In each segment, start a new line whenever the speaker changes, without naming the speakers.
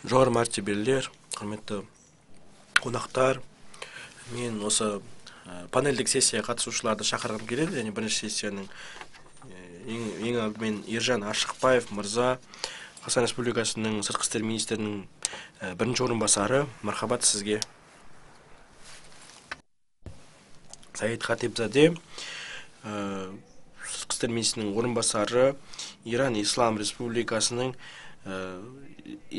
Жоғары мәртебелілер, құрметті қонақтар, мен осы панельдік сессияға қатысушыларды шақырғым келеді. Және бірінші сессияның ең алдымен Ержан Ашықбаев мырза, Қазақстан Республикасының сыртқы істер министрінің бірінші орынбасары. Мархабат сізге. Саид Хатибзаде, сыртқы істер министрінің орынбасары, Иран Ислам Республикасының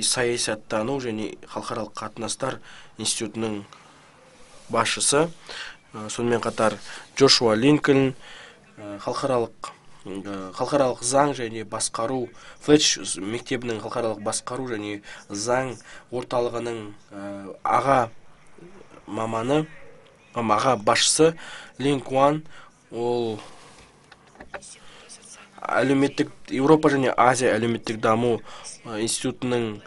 саясаттану және халықаралық қатынастар институтының басшысы. Сонымен қатар Джошуа Линкольн, халықаралық заң және басқару Флетч мектебінің халықаралық басқару және заң орталығының аға маманы, аға басшысы. Линк Уан, ол әлеуметтік Еуропа және Азия әлеуметтік даму институтының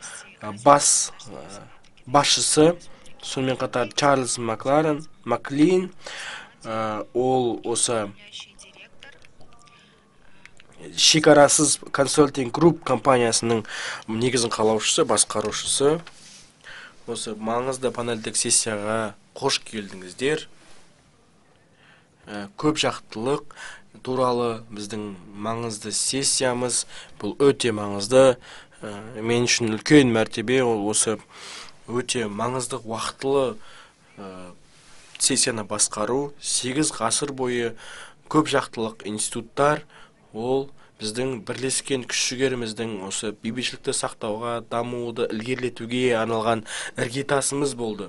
басшысы. Сонымен қатар Чарльз Маклин, ол осы шекарасыз консалтинг групп компаниясының негізін қалаушысы, басқарушысы. Осы маңызды панельдік сессияға қош келдіңіздер. Көп жақтылық туралы біздің маңызды сессиямыз. Бұл өте маңызды. Мен үшін үлкен мәртебе. Осы өте маңызды уақытлы сессияны басқару. 8 ғасыр бойы көп жақтылық институттар, ол біздің бірлескен күш-жігеріміздің осы бейбітшілікті сақтауға, дамуды ілгерілетуге арналған іргетасымыз болды.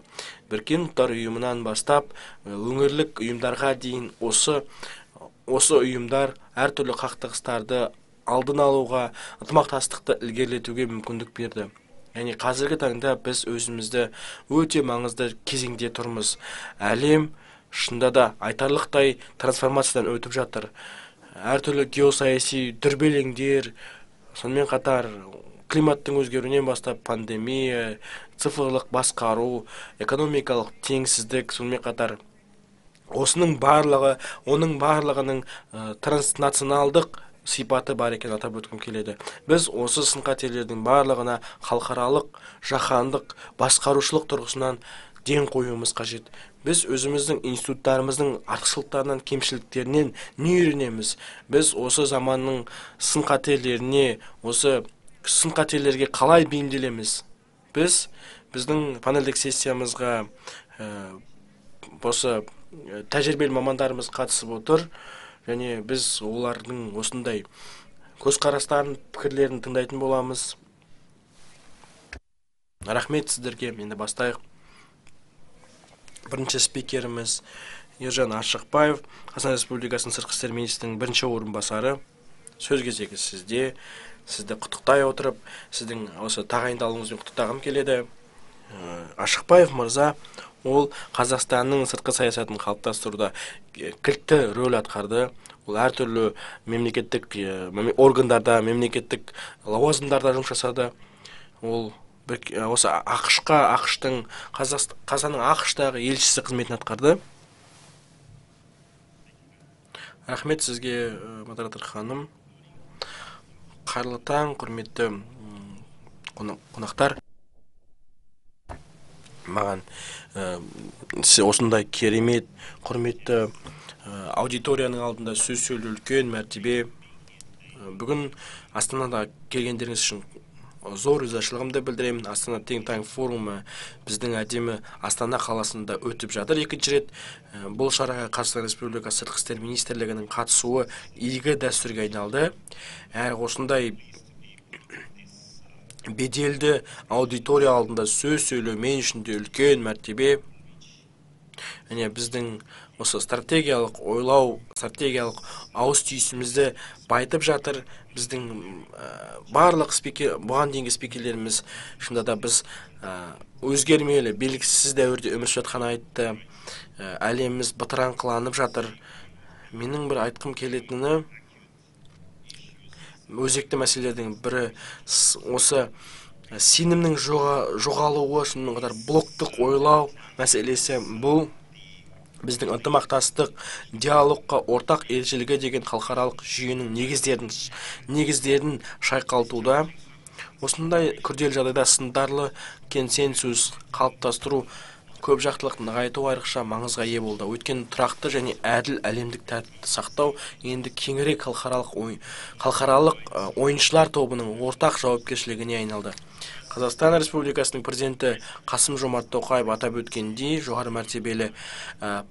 Біріккен ұлттар ұйымынан бастап өңірлік ұйымдарға дейін осы ұйымдар әртүрлі қақтығыстарды алдын алуға, ынтымақтастықты ілгерілетуге мүмкіндік берді. Яғни қазіргі таңда біз өзімізді өте маңызды кезеңде тұрмыз. Әлем шында да айтарлықтай трансформациядан өтіп жатыр. Әртүрлі геосаяси дүрбелеңдер, сонымен қатар климаттың өзгеруінен бастап пандемия, цифрлық басқару, экономикалық теңсіздік, сонымен қатар оның барлығының транснационалдық сипаты бар екен атап өткім келеді. Біз осы сын-қатерлердің барлығына халықаралық, жаһандық, басқарушылық тұрғысынан ден қоюымыз қажет. Біз өзіміздің институттарымыздың артықшылықтарынан, кемшіліктерінен не үйренеміз? Біз осы заманның сын-қатерлеріне, осы сын-қатерлерге қалай бейімделеміз? Біздің панельдік сессиямызға осы тәжірибелі мамандарымыз қатысып отыр. Және біз олардың осындай көзқарастарын, пікірлерін тыңдайтын боламыз. Рахмет сіздерге. Енді бастайық. Бірінші спикеріміз Ержан Ашықбаев, Қазақстан Республикасының сыртқы істер министрінің бірінші орынбасары. Сөз кезегі сізде. Сізді құттықтай отырып, сіздің осы тағайындалуыңызбен құттықтағым келеді. Ашықбаев мырза, ол Қазақстанның сыртқы саясатын қалыптастыруда кілтті рөл атқарды. Ол әртүрлі мемлекеттік органдарда, мемлекеттік лауазымдарда жұмыс жасады. Ол осы Қазақстанның ақш-тағы елшісі қызметін атқарды. Рахмет сізге, модератор ханым. Қайырлы таң, құрметті қонақтар. Маған осындай керемет, құрметті аудиторияның алдында сөз сөйлеу үлкен мәртебе. Бүгін Астанада келгендеріңіз үшін зор ризашылығымды білдіремін. Астана Think Tank форумы біздің әдемі Астана қаласында өтіп жатыр екінші рет. Бұл шараға Қазақстан Республикасы сыртқы істер министрлігінің қатысуы игі дәстүрге айналды. Осындай беделді аудитория алдында сөз сөйлеу мен үшін де үлкен мәртебе. Біздің осы стратегиялық ойлау, стратегиялық ауыз түйісімізді байтып жатыр. Біздің барлық бұған дейінгі спикерлеріміз шында да біз өзгермелі, белгісіз дәуірде өмір сүріп жатқанын айтты. Әлеміміз бытыраңқыланып жатыр. Менің бір айтқым келетіні, өзекті мәселелердің бірі осы сенімнің жоғалуы, сонымен қатар блоктық ойлау мәселесі. Бұл біздің ынтымақтастық, диалогқа ортақ елшілігі деген халықаралық жүйенің негіздерін шайқалтуда. Осындай күрделі жағдайда сындарлы консенсус қалыптастыру көп жақтылық нығайту айрықша маңызға ие болды. Өйткені тұрақты және әділ әлемдік тәртіпті сақтау енді кеңірек халықаралық ойыншылар тобының ортақ жауапкершілігіне айналды. Қазақстан Республикасының президенті Қасым-Жомарт Тоқаев атап өткендей, жоғары мәртебелі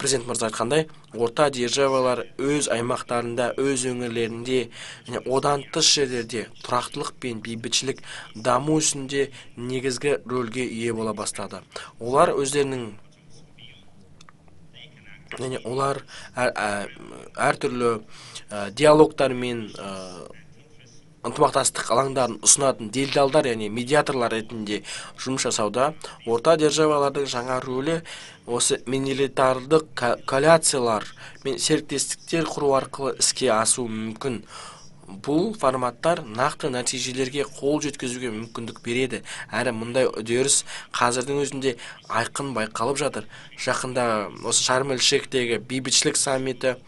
президент мырза айтқандай, орта державалар өз аймақтарында, өз өңірлерінде және одан тыс жерлерде тұрақтылық пен бейбітшілік даму ісінде негізгі рөлге ие бола бастады. Олар өздерінің әртүрлі диалогтар мен ынтымақтастық алаңдарын ұсынатын делдалдар, яғни медиаторлар ретінде жұмыс жасауда, орта державалардың жаңа рөлі осы милитарлық коалициялар мен серіктестіктер құру арқылы іске асуы мүмкін. Бұл форматтар нақты нәтижелерге қол жеткізуге мүмкіндік береді, әрі мұндай үдеріс қазірдің өзінде айқын байқалып жатыр. Жақында осы Шарм-эль-Шейхтегі бейбітшілік саммиті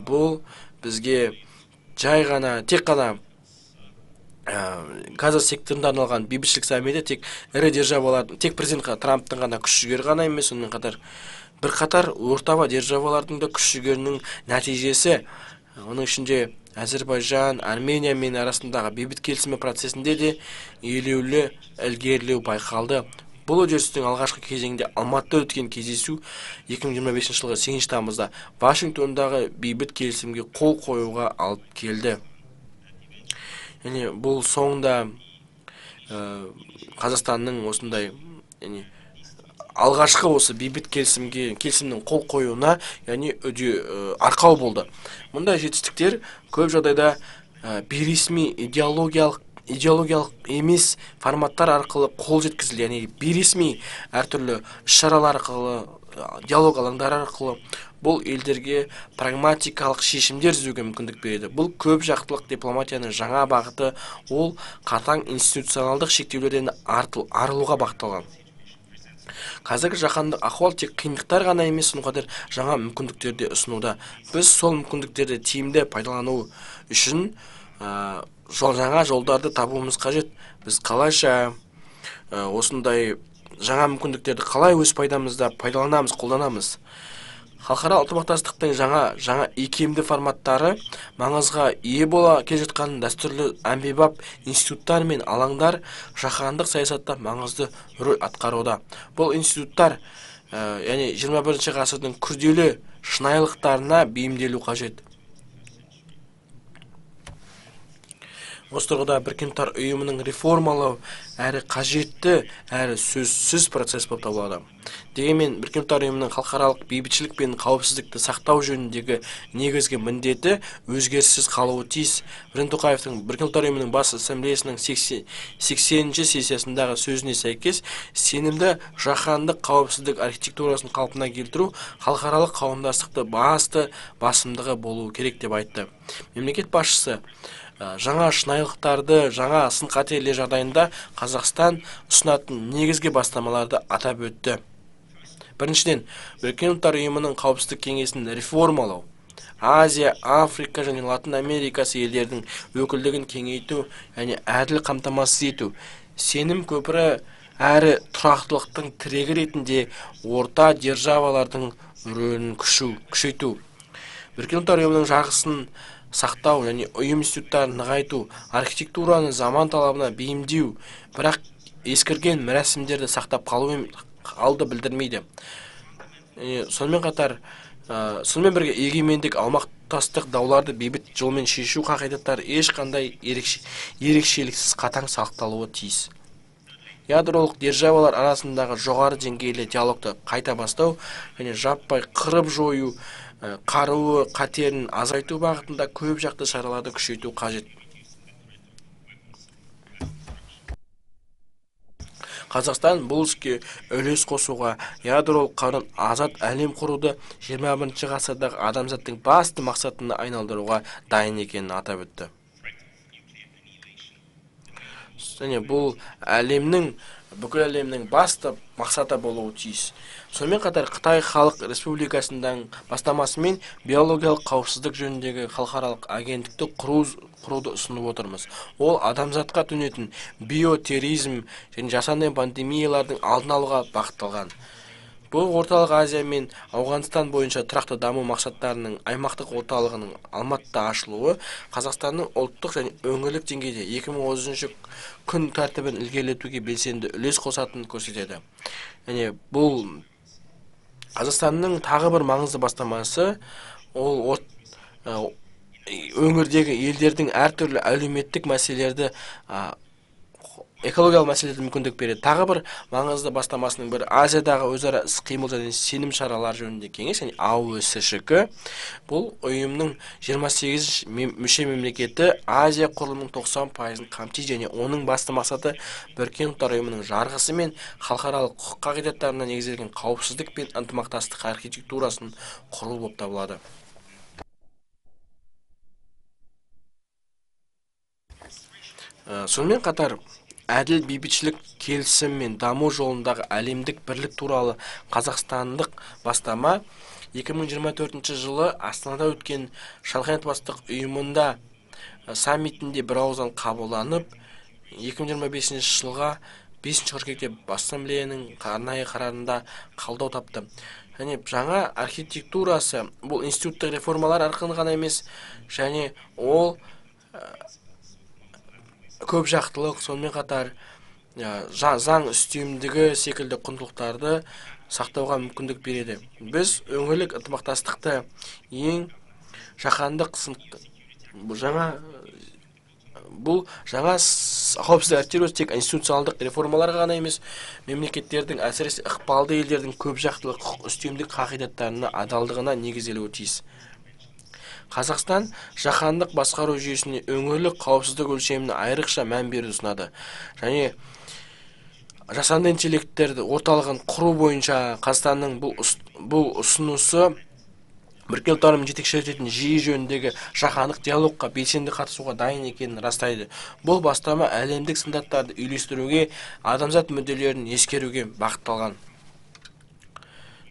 бұл бізге тек қана Газа секторында арналған бейбітшілік саммиті тек ірі державалардың, тек президент Трамптың ғана күш-жігері ғана емес, сонымен қатар бірқатар ортава державалардың да күш-жігерінің нәтижесі. Оның ішінде Әзербайжан, Армения мен арасындағы бейбіт келісімі процесінде де елеулі ілгерілеу байқалды. Бұл үдерістің алғашқы кезеңінде Алматыда өткен кездесу 2025 жылғы 8 тамызда Вашингтондағы бейбіт келісімге қол қоюға алып келді. Бұл соңында Қазақстанның осындай алғашқы осы бейбіт келісімнің қол қоюына арқау болды. Мұндай жетістіктер көп жағдайда бейресми идеологиялық емес форматтар арқылы қол жеткізілді. Бейресми әртүрлі іс-шаралар арқылы, диалог алаңдары арқылы бұл елдерге прагматикалық шешімдер іздеуге мүмкіндік береді. Бұл көп жақтылық дипломатияның жаңа бағыты, ол қатаң институционалдық шектеулерден арылуға бағытталған. Қазіргі жаһандық ахуал тек қиындықтар ғана емес, сонымен қатар жаңа мүмкіндіктерді ұсынуда. Біз сол мүмкіндіктерді тиімді пайдалану үшін жаңа жолдарды табуымыз қажет. Біз қалайша осындай жаңа мүмкіндіктерді қалай өз пайдамызда пайдаланамыз, қолданамыз. Халықаралық ынтымақтастықтың жаңа икемді форматтары маңызға ие бола келе жатқан дәстүрлі әмбебап институттар мен алаңдар жаһандық саясатта маңызды рөл атқаруда. Бұл институттар 21 ғасырдың күрделі шынайылықтарына бейімделу қажет. Осы тұрғыда Біріккен ұлттар ұйымының реформалау әрі қажетті, әрі сөзсіз процесс болып табылады. Дегенмен, Біріккен ұлттар ұйымының халықаралық бейбітшілік пен қауіпсіздікті сақтау жөніндегі негізгі міндеті өзгеріссіз қалуы тиіс. Президент Тоқаевтың Біріккен ұлттар ұйымының бас ассамблеясының 80-ші сессиясындағы сөзіне сәйкес, сенімді жаһандық қауіпсіздік архитектурасын қалпына келтіру халықаралық қауымдастықты басымдығы болуы керек деп айтты. Мемлекет басшысы жаңа шынайылықтарды, жаңа сын-қатерлер жағдайында Қазақстан ұсынатын негізгі бастамаларды атап өтті. Біріншіден, Біріккен ұлттар ұйымының қауіпсіздік кеңесін реформалау, Азия, Африка және Латын Америкасы елдердің өкілдігін кеңейту және әділ қамтамасыз ету, сенім көпірі әрі тұрақтылықтың тірегі ретінде орта державалардың рөлін күшейту. Біріккен ұлттар ұйымының жарғысын сақтау және ұйым институттарын нығайту, архитектураны заман талабына бейімдеу, бірақ ескірген рәсімдерді сақтап қалуды білдірмейді. Сонымен бірге егемендік, аумақтастық дауларды бейбіт жолмен шешу қағидаттары ешқандай ерекшеліксіз қатаң сақталуы тиіс. Ядролық державалар арасындағы жоғары деңгейлі диалогты қайта бастау және жаппай қырып жою қаруы қатерін азайту бағытында көп жақты шараларды күшейту қажет. Қазақстан бұл іске үлес қосуға, ядролық қарудан азат әлем құруды 21 ғасырдағы адамзаттың басты мақсатына айналдыруға дайын екенін атап өтті. және бұл бүкіл әлемнің басты мақсаты болуы тиіс. Сонымен қатар Қытай Халық Республикасының бастамасымен биологиялық қауіпсіздік жөніндегі халықаралық агенттікті құруды ұсынып отырмыз. Ол адамзатқа төнетін биотерроризм және жасанды пандемиялардың алдын алуға бағытталған. Бұл Орталық Азия мен Ауғанстан бойынша тұрақты даму мақсаттарының аймақтық орталығының Алматыда ашылуы Қазақстанның ұлттық және өңірлік деңгейде 2030 күн тәртібін ілгерілетуге белсенді үлес қосатынын көрсетеді. Және бұл Қазақстанның тағы бір маңызды бастамасы ол өңірдегі елдердің әртүрлі әлеуметтік мәселелерді экологиялық мәселелерді мүмкіндік береді. Тағы бір маңызды бастамасының бірі Азиядағы өзара іс-қимыл және сенім шаралар жөнінде кеңес, яғни АОСШК. Бұл ұйымның 28 мүше мемлекеті Азия құрылымының 90%-ын қамтиды және оның басты мақсаты Біріккен ұлттар ұйымының жарғысы мен халықаралық құқық қағидаттарына негізделген қауіпсіздік пен ынтымақтастық архитектурасын құру болып табылады. Сонымен қатар әділ бейбітшілік келісім мен даму жолындағы әлемдік бірлік туралы қазақстандық бастама 2024 жылы Астанада өткен Шанхай ынтымақтастық ұйымында саммитінде бірауыздан қабылданып, 2025 жылға 5 қыркүйекте бас ассамблеяның арнайы қарарында қолдау тапты. Және жаңа архитектурасы бұл институттық реформалар арқылы ғана емес, және ол көп жақтылық, сонымен қатар заң үстемдігі секілді құндылықтарды сақтауға мүмкіндік береді. Біз өңірлік ынтымақтастықты ең жаһандық бұл жаңа қауіпсіздік арттыру тек институционалдық реформаларға ғана емес, мемлекеттердің, әсіресе ықпалды елдердің көп жақтылық құқық үстемдік қағидаттарына адалдығына негізделуі тиіс. Қазақстан жаһандық басқару жүйесіне өңірлік қауіпсіздік өлшеміне айрықша мән беруді ұсынады. Және жасанды интеллекттерді орталығын құру бойынша Қазақстанның бұл ұсынысы Біріккен ұлттар ұйымының жетекші ретінде жиі жөніндегі жаһандық диалогқа белсенді қатысуға дайын екенін растайды. Бұл бастама әлемдік стандарттарды үйлестіруге, адамзат мүдделерін ескеруге бағытталған.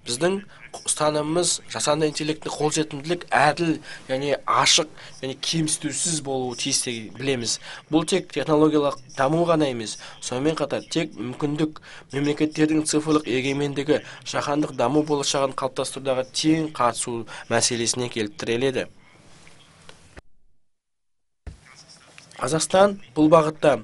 Біздің ұстанымымыз жасанды интеллекттің қолжетімділік, әділ және ашық және кемсітусіз болуы тиіс деп білеміз. Бұл тек технологиялық даму ғана емес, сонымен қатар тек мүмкіндік мемлекеттердің цифрлық егемендігі жаһандық даму болашағын қалыптастырудағы тең қатысу мәселесіне келіп тіреледі. Қазақстан бұл бағытта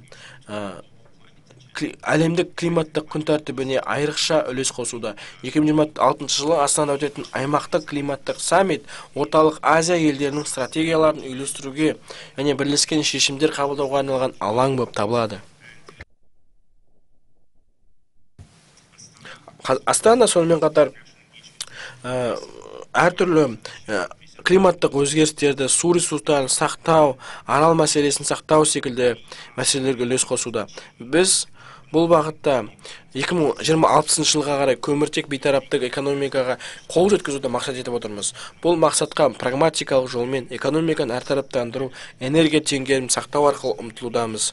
әлемдік климаттық күн тәртібіне айрықша үлес қосуда. 2026 жылы Астанада өтетін аймақтық климаттық саммит Орталық Азия елдерінің стратегияларын үйлестіруге және бірлескен шешімдер қабылдауға арналған алаң болып табылады. Астана сонымен қатар әртүрлі климаттық өзгерістерді, су ресурстарын сақтау, арал мәселесін сақтау секілді мәселелерге үлес қосуда. Біз бұл бағытта 2060 жылға қарай көміртек бейтараптық экономикаға қол жеткізуді мақсат етіп отырмыз. Бұл мақсатқа прагматикалық жолмен экономиканы әртараптандыру, энергия теңгерімін сақтау арқылы ұмтылудамыз.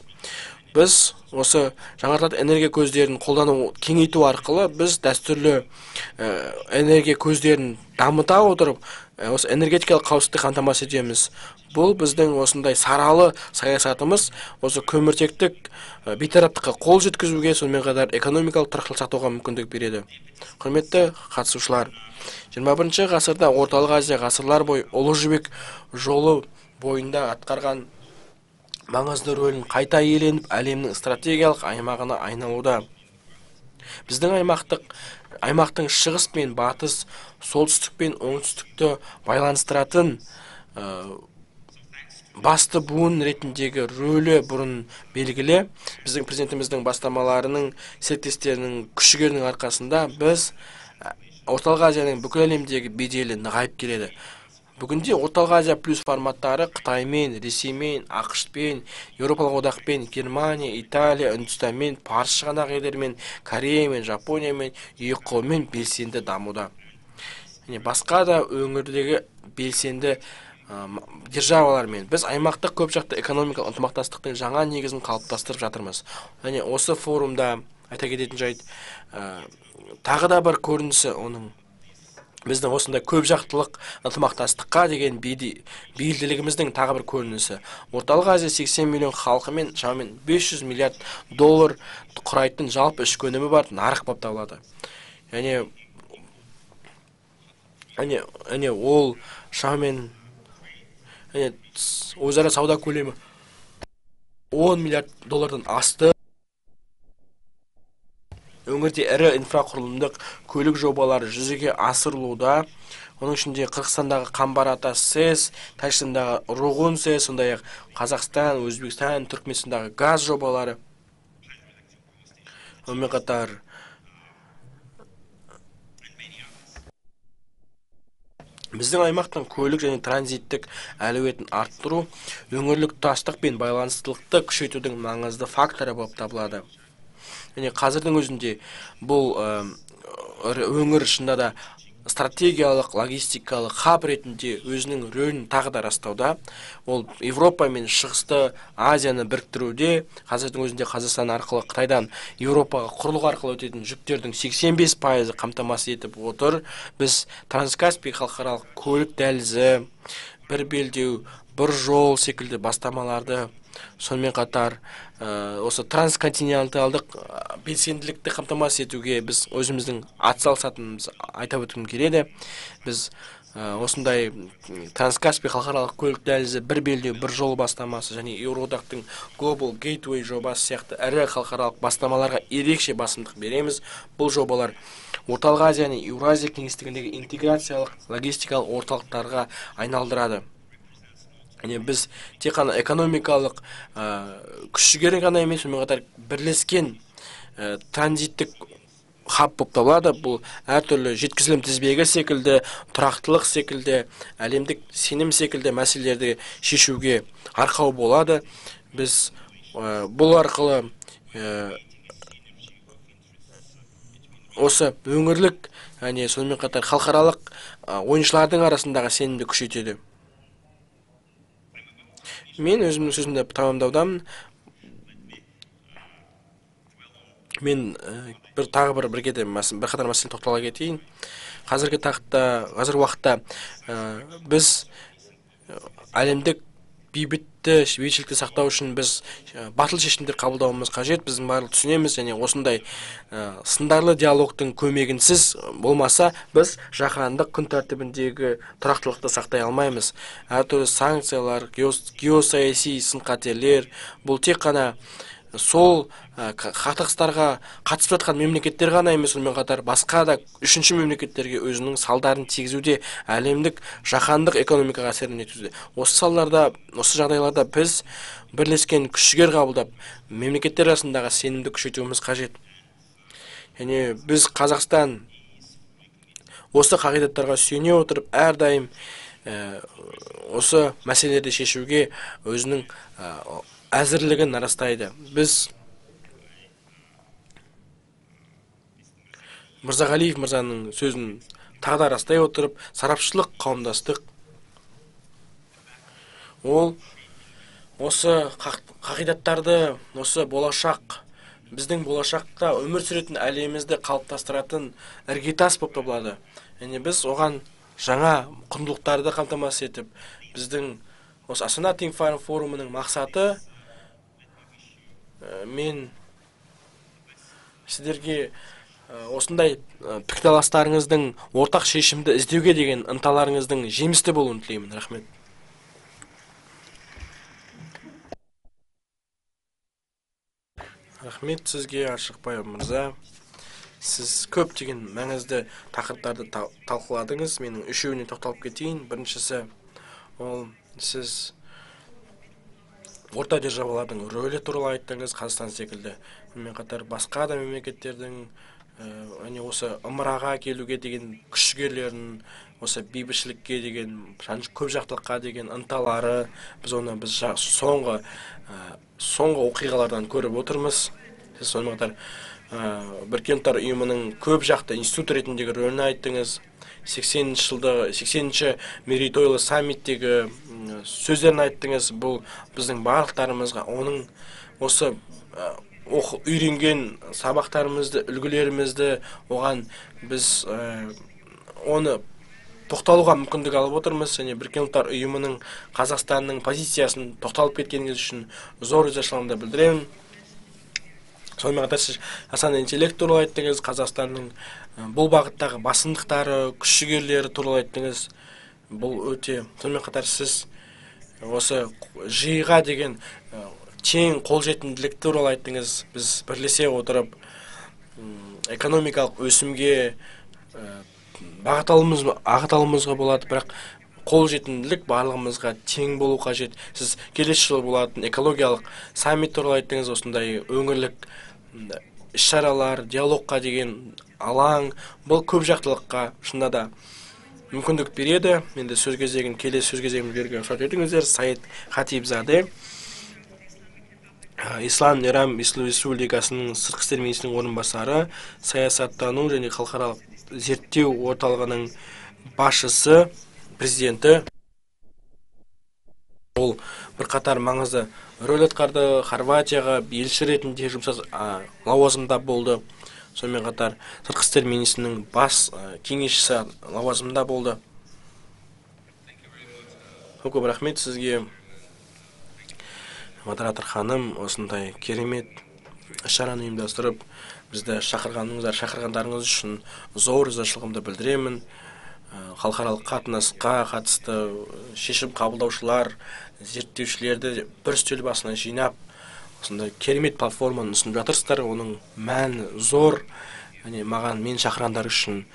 Біз осы жаңартылатын энергия көздерін қолдану кеңейту арқылы біз дәстүрлі энергия көздерін дамыта отырып, осы энергетикалық қауіпсіздікті қамтамасыз етеміз. Бұл біздің осындай саралы саясатымыз осы көміртектік бейтараптыққа қол жеткізуге, сонымен қатар экономикалық тұрақтылықты сақтауға мүмкіндік береді. Құрметті қатысушылар, 21 ғасырда Орталық Азия ғасырлар бойы Ұлы Жібек жолы бойында атқарған маңызды рөлін қайта иеленіп, әлемнің стратегиялық аймағына айналуда. Біздің аймақтың шығыс пен батыс, солтүстік пен оңтүстікті байланыстыратын басты буын ретіндегі рөлі бұрын белгілі. Біздің президентіміздің бастамаларының, серіктестерінің күш-жігерінің арқасында біз Орталық Азияның бүкіл әлемдегі беделі нығайып келеді. Бүгінде Орталық Азия плюс форматтары Қытаймен, Ресеймен, ақш-пен, Еуропалық одақпен, Германия, Италия, Үндістанмен, Парсы шығанақ елдермен, Кореямен, Жапониямен, ЕқО-мен белсенді дамуда. Басқа да өңірдегі белсенді державалармен біз аймақтық көпжақты экономикалық ынтымақтастықтың жаңа негізін қалыптастырып жатырмыз. Және осы форумда айта кететін жайт, тағы да бір көрінісі оның біздің осындай көпжақтылық ынтымақтастыққа деген бейілділігіміздің тағы бір көрінісі. Орталық Азия 80 миллион халқымен шамамен 500 миллиард доллар құрайтын жалпы ішкі өнімі бар нарық болып табылады. Яғни ол шамамен өзара сауда көлемі 10 миллиард доллардан асты. Өңірде ірі инфрақұрылымдық көлік жобалары жүзеге асырылуда. Оның ішінде Қырғызстандағы Қамбар-Ата СЭС, Тәжікстандағы Руғун СЭС, сондай-ақ Қазақстан, Өзбекстан, Түркменстандағы газ жобалары. Сонымен қатар біздің аймақтың көлік және транзиттік әлеуетін арттыру, өңірлік тұтастық пен байланыстылықты күшейтудің маңызды факторы болып табылады. Және қазірдің өзінде бұл өңір шынында да стратегиялық, логистикалық хаб ретінде өзінің рөлін тағы да растауда. Ол Европа мен Шығысты Азияны біріктіруде, қазірдің өзінде Қазақстан арқылы Қытайдан Европаға құрлық арқылы өтетін жүктердің 85% қамтамасыз етіп отыр. Біз Транскаспий халықаралық көлік дәлізі, бір белдеу, бір жол секілді бастамаларды, сонымен қатар осы трансконтиненталдық белсенділікті қамтамасыз етуге біз өзіміздің атсалысатынымызды айтып өткім келеді. Біз осындай Транскаспий халықаралық көлік дәлізі, бір белдеу, бір жол бастамасы және Еуроодақтың Global Gateway жобасы сияқты ірі халықаралық бастамаларға ерекше басымдық береміз. Бұл жобалар Орталық Азияны Еуразия кеңістігіндегі интеграциялық логистикалық орталықтарға айналдырады. Біз тек қана экономикалық күш-жігері ғана емес, сонымен қатар бірлескен транзиттік хаб болып табылады. Бұл әртүрлі жеткізілім тізбегі секілді, тұрақтылық секілді, әлемдік сенім секілді мәселелерді шешуге арқау болады. Біз бұл арқылы осы өңірлік, сонымен қатар халықаралық ойыншылардың арасындағы сенімді күшейтеді. Мен өзімнің сөзімді тамамдаудамын. Мен тағы бір бірқатар мәселеге тоқтала кетейін. Қазіргі уақытта біз әлемдік бейбітшілікті сақтау үшін біз батыл шешімдер қабылдауымыз қажет. Біздің барлық түсінеміз, және осындай сындарлы диалогтың көмегінсіз болмаса, біз жаһандық күн тәртібіндегі тұрақтылықты сақтай алмаймыз. Әртүрлі санкциялар, геосаяси сын-қатерлер, бұл тек қана сол қақтығыстарға қатысып жатқан мемлекеттер ғана емес, сонымен қатар басқа да үшінші мемлекеттерге өзінің салдарын тигізуде, әлемдік жаһандық экономикаға әсерін етуде. Осы жағдайларда біз бірлескен күш-жігер қабылдап, мемлекеттер арасындағы сенімді күшейтуіміз қажет. Және біз Қазақстан осы қағидаттарға сүйене отырып, әрдайым осы мәселелерді шешуге өзінің әзірлігін растайды. Біз Мырзағалиев мырзаның сөзін тағы да растай отырып, сарапшылық қауымдастық ол осы қағидаттарды, осы біздің болашақта өмір сүретін әлемімізді қалыптастыратын іргетас болып табылады. Және біз оған жаңа құндылықтарды қамтамасыз етіп, біздің осы Астана Think Farm форумының мақсаты, мен сіздерге осындай пікірталастарыңыздың ортақ шешімді іздеуге деген ынталарыңыздың жемісті болуын тілеймін. Рахмет. Рахмет сізге, Ашықбаев мырза. Сіз көптеген маңызды тақырыптарды талқыладыңыз. Менің үшеуіне тоқталып кетейін. Біріншісі, ол сіз орта державалардың рөлі туралы айттыңыз, Қазақстан секілді. Сонымен қатар басқа да мемлекеттердің осы ымыраға келуге деген күш-жігерлерін, осы бейбітшілікке деген, көпжақтылыққа деген ынталары, біз соңғы оқиғалардан көріп отырмыз. Сіз сонымен қатар Біріккен Ұлттар ұйымының көп жақты институт ретіндегі рөлін айттыңыз. 80-ші мерейтойлы саммиттегі сөздерін айттыңыз. Бұл біздің барлықтарымызға оның осы үйренген сабақтарымызды, үлгілерімізді оған біз оны тоқталуға мүмкіндік алып отырмыз. Және Біріккен Ұлттар ұйымының Қазақстанның позициясын тоқталып кеткеніңіз үшін зор ризашылығымды білдіремін. Сонымен қатар сіз Асан интеллект туралы айттыңыз, Қазақстанның бұл бағыттағы басымдықтары, күш-жігерлері туралы айттыңыз. Бұл өте. Сонымен қатар сіз осы жиыға деген тең қолжетімділік туралы айттыңыз. Біз бірлесе отырып экономикалық өсімге бағыт алуымызға болады, бірақ қолжетімділік барлығымызға тең болу қажет. Сіз келесі жылы болатын экологиялық саммит туралы айттыңыз. Осындай өңірлік іс-шаралар, диалогқа деген алаң, бұл көп жақтылыққа шынында да мүмкіндік береді. Енді келесі сөз кезегін беруге рұқсат етіңіздер. Саид Хатибзаде, Ислам Иран Республикасының сыртқы істер министрінің орынбасары, саясаттану және халықаралық зерттеу орталығының басшысы, президенті. Ол бірқатар маңызды рөл атқарды. Хорватияға елші ретінде жұмсақ лауазымда болды. Сонымен қатар сыртқы істер министрінің бас кеңесшісі лауазымында болды. Көп рахмет сізге, модератор ханым, осындай керемет іс-шараны ұйымдастырып, бізді шақырғандарыңыз үшін зор ризашылығымды білдіремін. Халықаралық қатынасқа қатысты шешім қабылдаушылар, зерттеушілерді бір үстел басына жинап, осындай керемет платформаны ұсынып жатырсыздар. Оның мәні зор. Мен шақырғандар үшін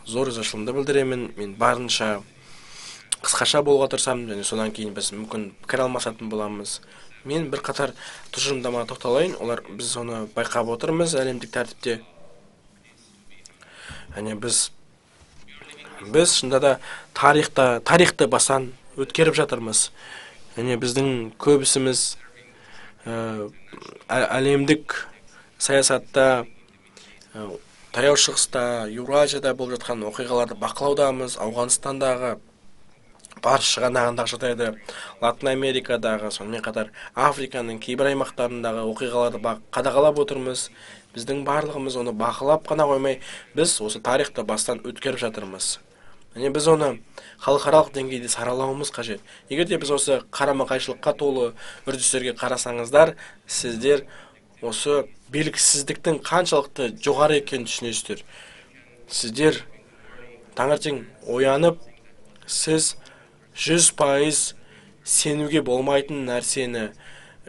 зор ризашылығымды білдіремін. Мен барынша қысқаша болуға тырысамын, және содан кейін біз мүмкін пікір алмасатын боламыз. Мен бірқатар тұжырымдамаға тоқталайын. Олар біз оны байқап отырмыз әлемдік тәртіпте. Біз шында да тарихты басан өткеріп жатырмыз. Біздің көбісіміз әлемдік саясатта, Таяу Шығыста, Еуразияда болып жатқан оқиғаларды бақылаудамыз. Ауғанстандағы, Барыс шығанағындағы жағдайды, Латын Америкадағы, сонымен қатар Африканың кейбір аймақтарындағы оқиғаларды қадағалап отырмыз. Біздің барлығымыз оны бақылап қана қоймай, біз осы тарихты бастан өткеріп жатырмыз. Біз оны халықаралық деңгейде саралауымыз қажет. Егер де біз осы қарама-қайшылыққа толы үрдістерге қарасаңыздар, сіздер осы белгісіздіктің қаншалықты жоғары екенін түсінесіздер. Сіздер таңертең оянып, сіз 100% сенуге болмайтын нәрсені,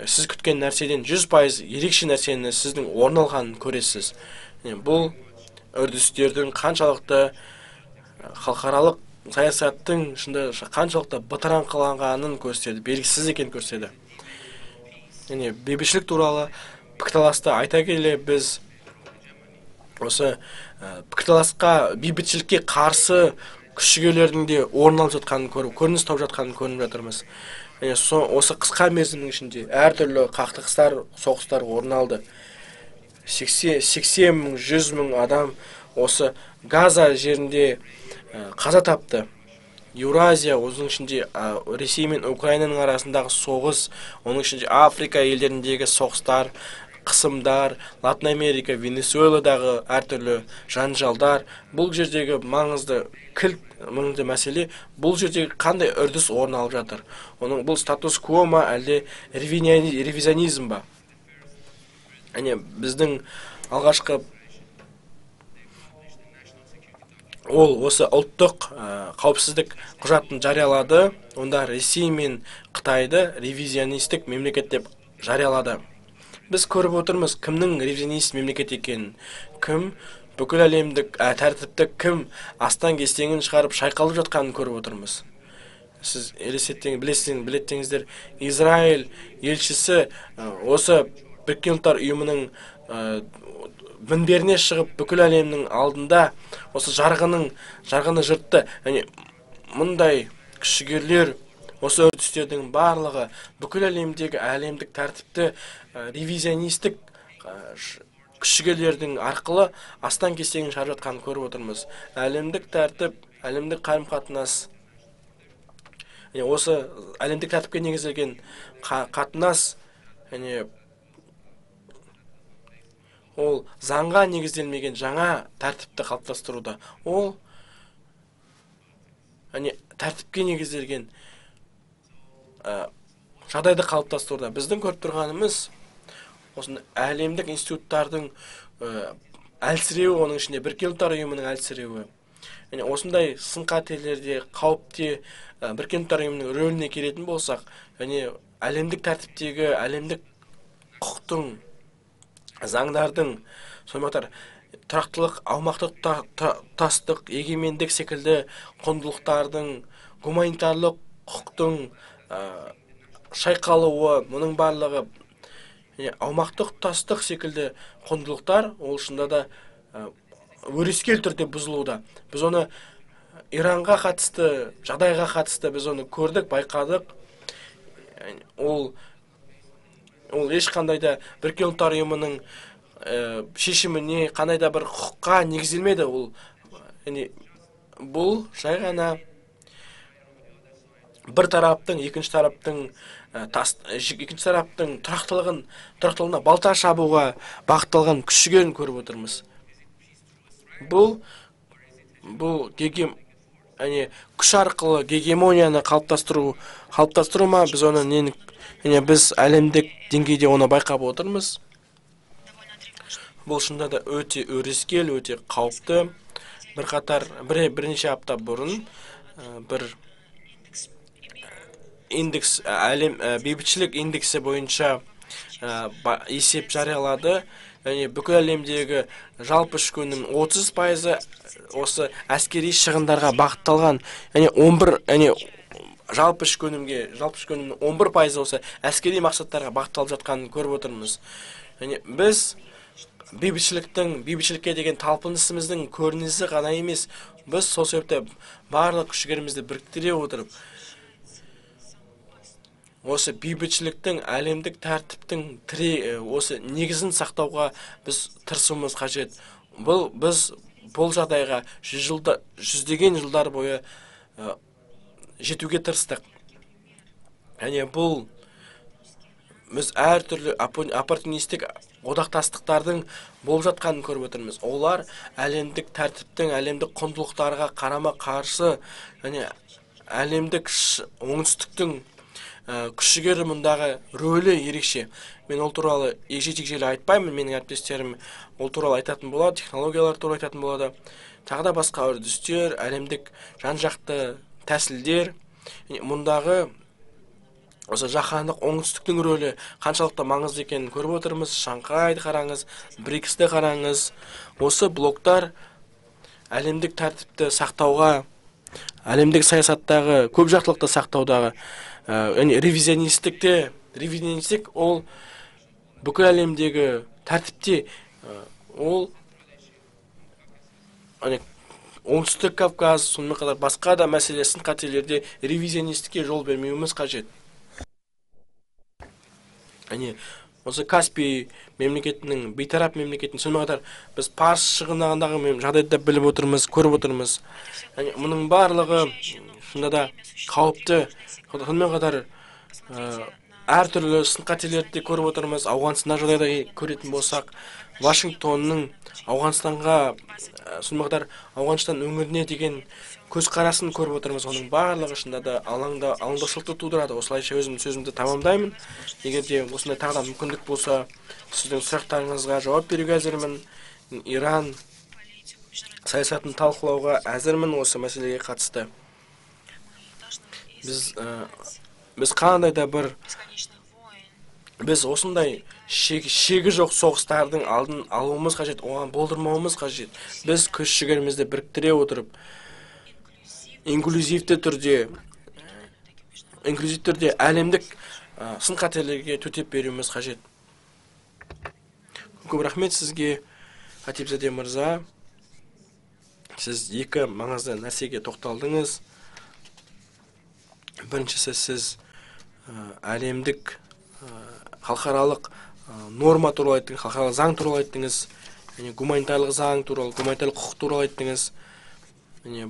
сіз күткен нәрседен 100% ерекше нәрсені сіздің орын алғанын көресіз. Бұл үрдістердің қаншалықты халықаралық саясаттың қаншалықты бытыраңқыланғанын көрсетеді, белгісіз екенін көрсетеді. Бейбітшілік туралы пікірталасты айта келе, біз осы пікірталасқа, бейбітшілікке қарсы күш-жігерлердің де орын алып жатқанын көріп, көрініс тауып жатқанын көріп жатырмыз. Осы қысқа мерзімнің ішінде әртүрлі қақтығыстар, соғыстар орын алды. 80 мың, 100 мың адам осы Газа жерінде қаза тапты. Еуразия, оның ішінде Ресей мен Украинаның арасындағы соғыс, оның ішінде Африка елдеріндегі соғыстар, қысымдар, Латын Америка, Венесуэладағы әртүрлі жанжалдар. Бұл жердегі маңызды мәселе, бұл жердегі қандай үрдіс орын алып жатыр. Бұл статус-кво ма, әлде ревизионизм ба? Біздің алғашқы осы ұлттық қауіпсіздік құжатын жариялады. Онда Ресей мен Қытайды ревизионистік мемлекет деп жариялады. Біз көріп отырмыз, кімнің ревизионист мемлекет екенін, кім бүкіл әлемдік тәртіпті кім астан-кестеңін шығарып шайқалып жатқанын көріп отырмыз. Сіз білеттіңіздер, Израиль елшісі осы Біріккен Ұлттар ұйымының мінберіне шығып, бүкіл әлемнің алдында осы жарғыны жыртты. Мұндай күш-жігерлер, осы үрдістердің барлығы бүкіл әлемдегі әлемдік тәртіпті ревизионистік күш-жігерлердің арқылы астан кестеңін шығарып жатқанын көріп отырмыз. Әлемдік тәртіп, әлемдік қарым-қатынас, осы әлемдік тәртіпке негізделген қатынас, ол заңға негізделмеген жаңа тәртіпті қалыптастыруда. Ол тәртіпке негізделген жағдайды қалыптастыруда. Біздің көріп тұрғанымыз осында әлемдік институттардың әлсіреуі, оның ішінде Біріккен ұлттар ұйымының әлсіреуі. Осындай сын-қатерлерде, қауіпте Біріккен ұлттар ұйымының рөліне келетін болсақ, әлемдік тәртіптегі әлемдік құқықтың, заңдардың, сонымен қатар тұрақтылық, аумақтық тұтастық, егемендік секілді құндылықтардың, гуманитарлық құқықтың шайқалуы, мұның барлығы аумақтық тұтастық секілді құндылықтар ол шында да өрескел түрде бұзылуда. Біз оны Иранға қатысты, жағдайға қатысты біз оны көрдік, байқадық. Ол ешқандай да Біріккен ұлттар ұйымының шешіміне, қандай да бір құқыққа негізделмеді. Бұл жай ғана бір тараптың, екінші тараптың тұрақтылығына балта шабуға бағытталған күш-жігерін көріп отырмыз. Бұл күш арқылы гегемонияны қалыптастыру ма, біз оны біз әлемдік деңгейде оны байқап отырмыз. Бұл шында да өте өрескел, өте қауіпті. Бірнеше апта бұрын бір индекс, бейбітшілік индексі бойынша есеп жариялады. Бүкіл әлемдегі жалпы ішкі өнім 30% осы әскери шығындарға бағытталған. Жалпы ішкі өнімнің 11% осы әскери мақсаттарға бағытталып жатқанын көріп отырмыз. Біз бейбітшілікке деген талпынысымыздың көрінісі ғана емес, біз сол себепте барлық күш-жігерімізді біріктіре отырып, осы бейбітшіліктің, әлемдік тәртіптің осы негізін сақтауға біз тырысуымыз қажет. Біз бұл жағдайға жүздеген жылдар бойы жетуге тырыстық. Біз әртүрлі оппортунистік одақтастықтардың болып жатқанын көріп отырмыз. Олар әлемдік тәртіптің, әлемдік құндылықтарға қарама-қарсы, әлемдік оңтүстіктің күш-жігері мұндағы рөлі ерекше. Мен ол туралы егжей-тегжейлі айтпаймын, менің әріптестерім ол туралы айтатын болады, технологиялар туралы айтатын болады. Тағы да басқа үрдістер, әлемдік жан-жақты тәсілдер. Мұндағы осы жаһандық оңтүстіктің рөлі қаншалықты маңызды екенін көріп отырмыз. Шанхайды қараңыз, БРИКСті қараңыз. Осы блоктар әлемдік тәртіпті сақтауға, әлемдік саясаттағы көп жақтылықты сақтаудағы ревизионистік ол бүкіл әлемдегі тәртіпте ол оңтүстік Кавказ, сонымен қатар басқа да мәселе сын-қатерлерде ревизионистікке жол бермеуіміз қажет. Осы Каспий мемлекетінің, бейтарап мемлекетінің, сонымен қатар біз Парс шығанағындағы жағдайды біліп отырмыз, көріп отырмыз. Мұның барлығы шында да қауіпті. Сонымен қатар әртүрлі сын-қатерлерді көріп отырмыз. Ауғанстанда жағдайды көретін болсақ, Вашингтонның Ауғанстанға, сонымен қатар Ауғанстан өңіріне деген көзқарасын көріп отырмыз. Оның барлығы шында да алаңдаушылықты тудырады. Осылайша сөзімді тамамдаймын. Егер де осындай тағы да мүмкіндік болса, сіздің сұрақтарыңызға жауап беруге әзірмін. Иран саясатын талқылауға әзірмін осы мәселеге қатысты. Біз қандай да бір осындай шегі жоқ соғыстардың алдын алуымыз қажет, оған болдырмауымыз қажет. Біз күш-жігерімізді біріктіре отырып, инклюзивті түрде әлемдік сын-қатерлерге төтеп беруіміз қажет. Көп рахмет сізге, Хатибзаде мырза. Сіз екі маңызды нәрсеге тоқталдыңыз. Біріншісі, сіз әлемдік халықаралық норма туралы айттыңыз, халықаралық заң туралы айттыңыз, гуманитарлық заң туралы, гуманитарлық құқық туралы айттыңыз.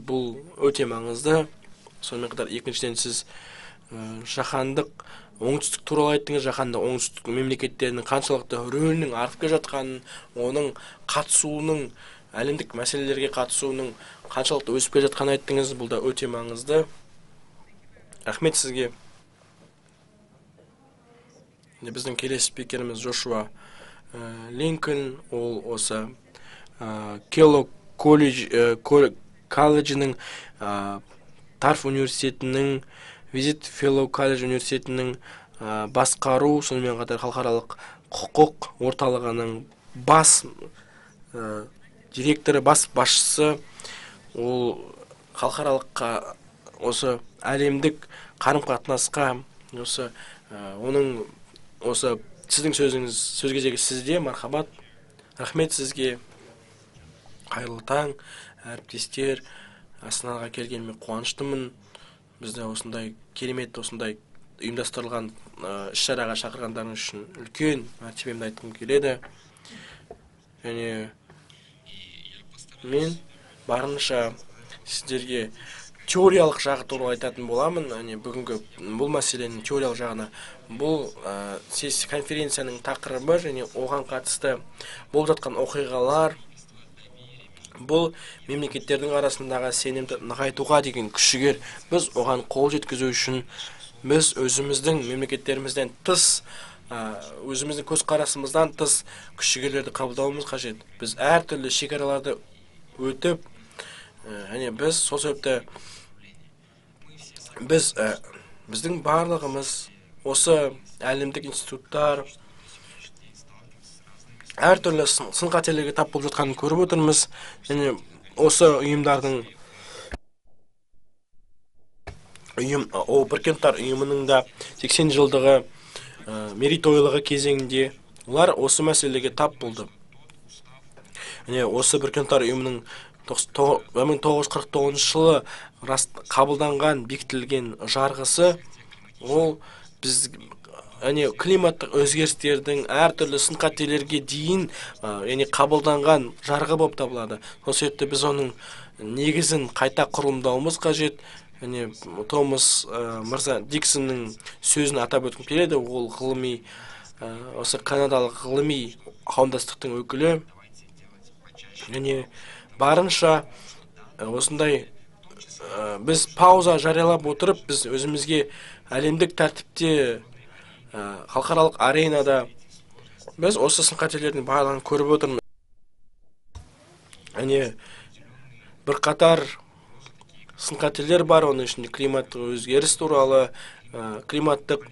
Бұл өте маңызды. Сонымен қатар екіншіден сіз жаһандық оңтүстік туралы айттыңыз. Жаһандық оңтүстік мемлекеттерінің қаншалықты рөлінің артып келе жатқанын, оның қатысуының, әлемдік мәселелерге қатысуының қаншалықты өсіп келе жатқанын айттыңыз. Бұл да өте маңызды. Рахмет сізге. Біздің келесі спикеріміз Джошуа Линкольн. Ол осы Келлог колледжінің, Тарф университетінің, Визит Феллоу колледж университетінің басқару, сонымен қатар халықаралық құқық орталығының бас директоры, бас басшысы. Ол халықаралық осы әлемдік қарым-қатынасқа, оның сіздің сөз кезегі сізде. Мархабат. Рахмет сізге. Қайырлы таң, әріптестер. Астанаға келгеніме қуаныштымын. Бізді осындай керемет, осындай ұйымдастырылған іс-шараға шақырғандарыңыз үшін үлкен мәртебемді айтқым келеді. Және мен барынша сіздерге теориялық жағы туралы айтатын боламын. Бүгінгі бұл мәселенің теориялық жағына, бұл конференцияның тақырыбы және оған қатысты болып жатқан оқиғалар, бұл мемлекеттердің арасындағы сенімді нығайтуға деген күш-жігер. Біз оған қол жеткізу үшін біз өзіміздің мемлекеттерімізден тыс, өзіміздің көзқарасымыздан тыс күш-жігерлерді қабылдауымыз қажет. Біз әртүрлі шекараларды өтіп, біз сол себепті біздің барлығымыз осы әлемдік институттар әртүрлі сын-қатерлерге тап болып жатқанын көріп отырмыз. Және осы ұйымдардың Біріккен ұлттар ұйымының да 80 жылдығы мерейтойлығы кезеңінде олар осы мәселеге тап болды. Осы Біріккен ұлттар ұйымының 1949 жылы қабылданған, бекітілген жарғысы, ол біз климаттық өзгерістердің әртүрлі сын-қатерлерге дейін қабылданған жарғы болып табылады. Сол себепті біз оның негізін қайта құрылымдауымыз қажет. Томас мырза Диксонның сөзін атап өткім келеді. Ол ғылыми, осы канадалық ғылыми қауымдастықтың өкілі. Барынша осындай біз пауза жариялап отырып, біз өзімізге әлемдік тәртіпте, халықаралық аренада біз осы сын-қатерлердің барлығын көріп отырмыз. Бір қатар сын-қатерлер бар, оның ішінде климаттық өзгеріс туралы, климаттық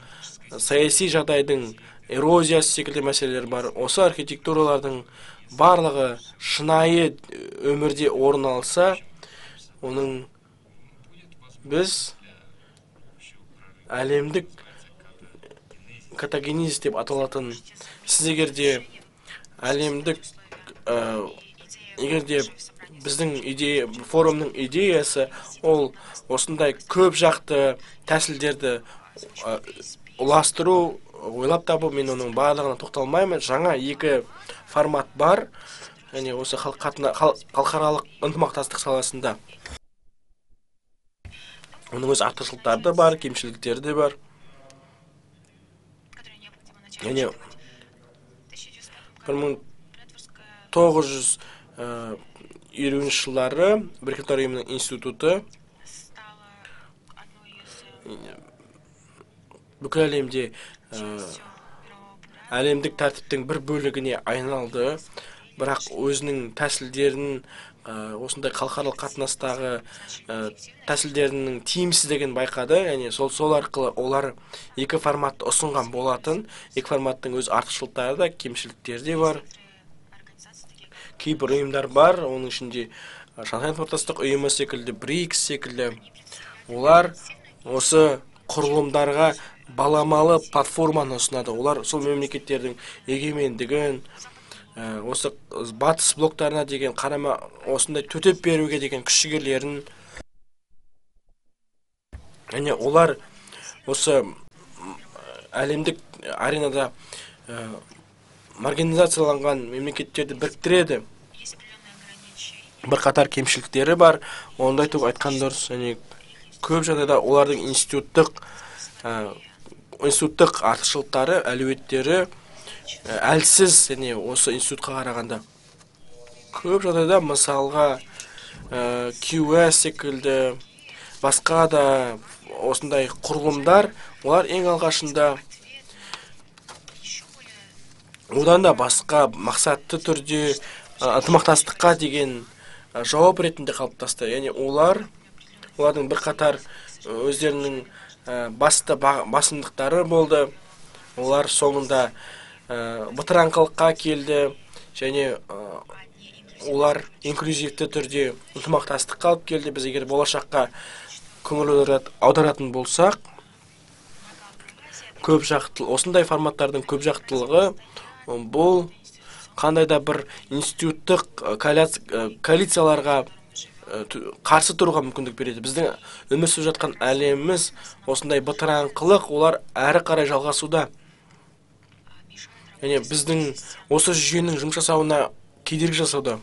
саяси жағдайдың эрозиясы секілді мәселелер бар. Осы архитектуралардың барлығы шынайы өмірде орын алса, оның біз әлемдік катагенез деп аталатын, сіз егерде әлемдік, егерде біздің форумның идеясы ол осындай көп жақты тәсілдерді ұластыру, ойлап табу, мен оның барлығына тоқталмаймын. Жаңа екі формат бар, осы халықаралық ынтымақтастық саласында. Оның өз артықшылықтары да бар, кемшіліктері де бар. 1950 жылдары Біріккен ұлттар ұйымының институты бүкіл әлемде әлемдік тәртіптің бір бөлігіне айналды, бірақ өзінің тәсілдерін, осындай халықаралық қатынастағы тәсілдерінің тиімсіздігін байқады. Сол арқылы олар екі форматты ұсынған болатын. Екі форматтың өз артықшылықтары да, кемшіліктері де бар. Кейбір ұйымдар бар, оның ішінде Шанхай ынтымақтастық ұйымы секілді, БРИКС секілді. Олар осы құрылымдарға баламалы платформаны ұсынады. Олар сол мемлекеттердің егемендігін, осы батыс блоктарына деген қарама, осындай төтеп беруге деген күш-жігерлерін, олар осы әлемдік аренада маргинализацияланған мемлекеттерді біріктіреді. Бірқатар кемшіліктері бар, онда айтқан дұрыс. Көп жағдайда олардың институттық артықшылықтары, әлеуеттері әлсіз, осы институтқа қарағанда. Көп жағдайда мысалға QS секілді басқа да осындай құрылымдар, олар ең алғашында одан да басқа мақсатты түрде ынтымақтастыққа деген жауап ретінде қалыптасты. Олардың бірқатар өздерінің басты басымдықтары болды. Олар соңында бытыраңқылыққа келді, және олар инклюзивті түрде ынтымақтастыққа алып келді. Біз егер болашаққа көңіл аударатын болсақ, осындай форматтардың көп жақтылығы бұл қандай да бір институттық коалицияларға қарсы тұруға мүмкіндік береді. Біздің өмір сүріп жатқан әлеміміз осындай бытыраңқылық, олар әрі қарай жалғасуда. Біздің осы жүйенің жұмыс жасауына кедергі жасауда.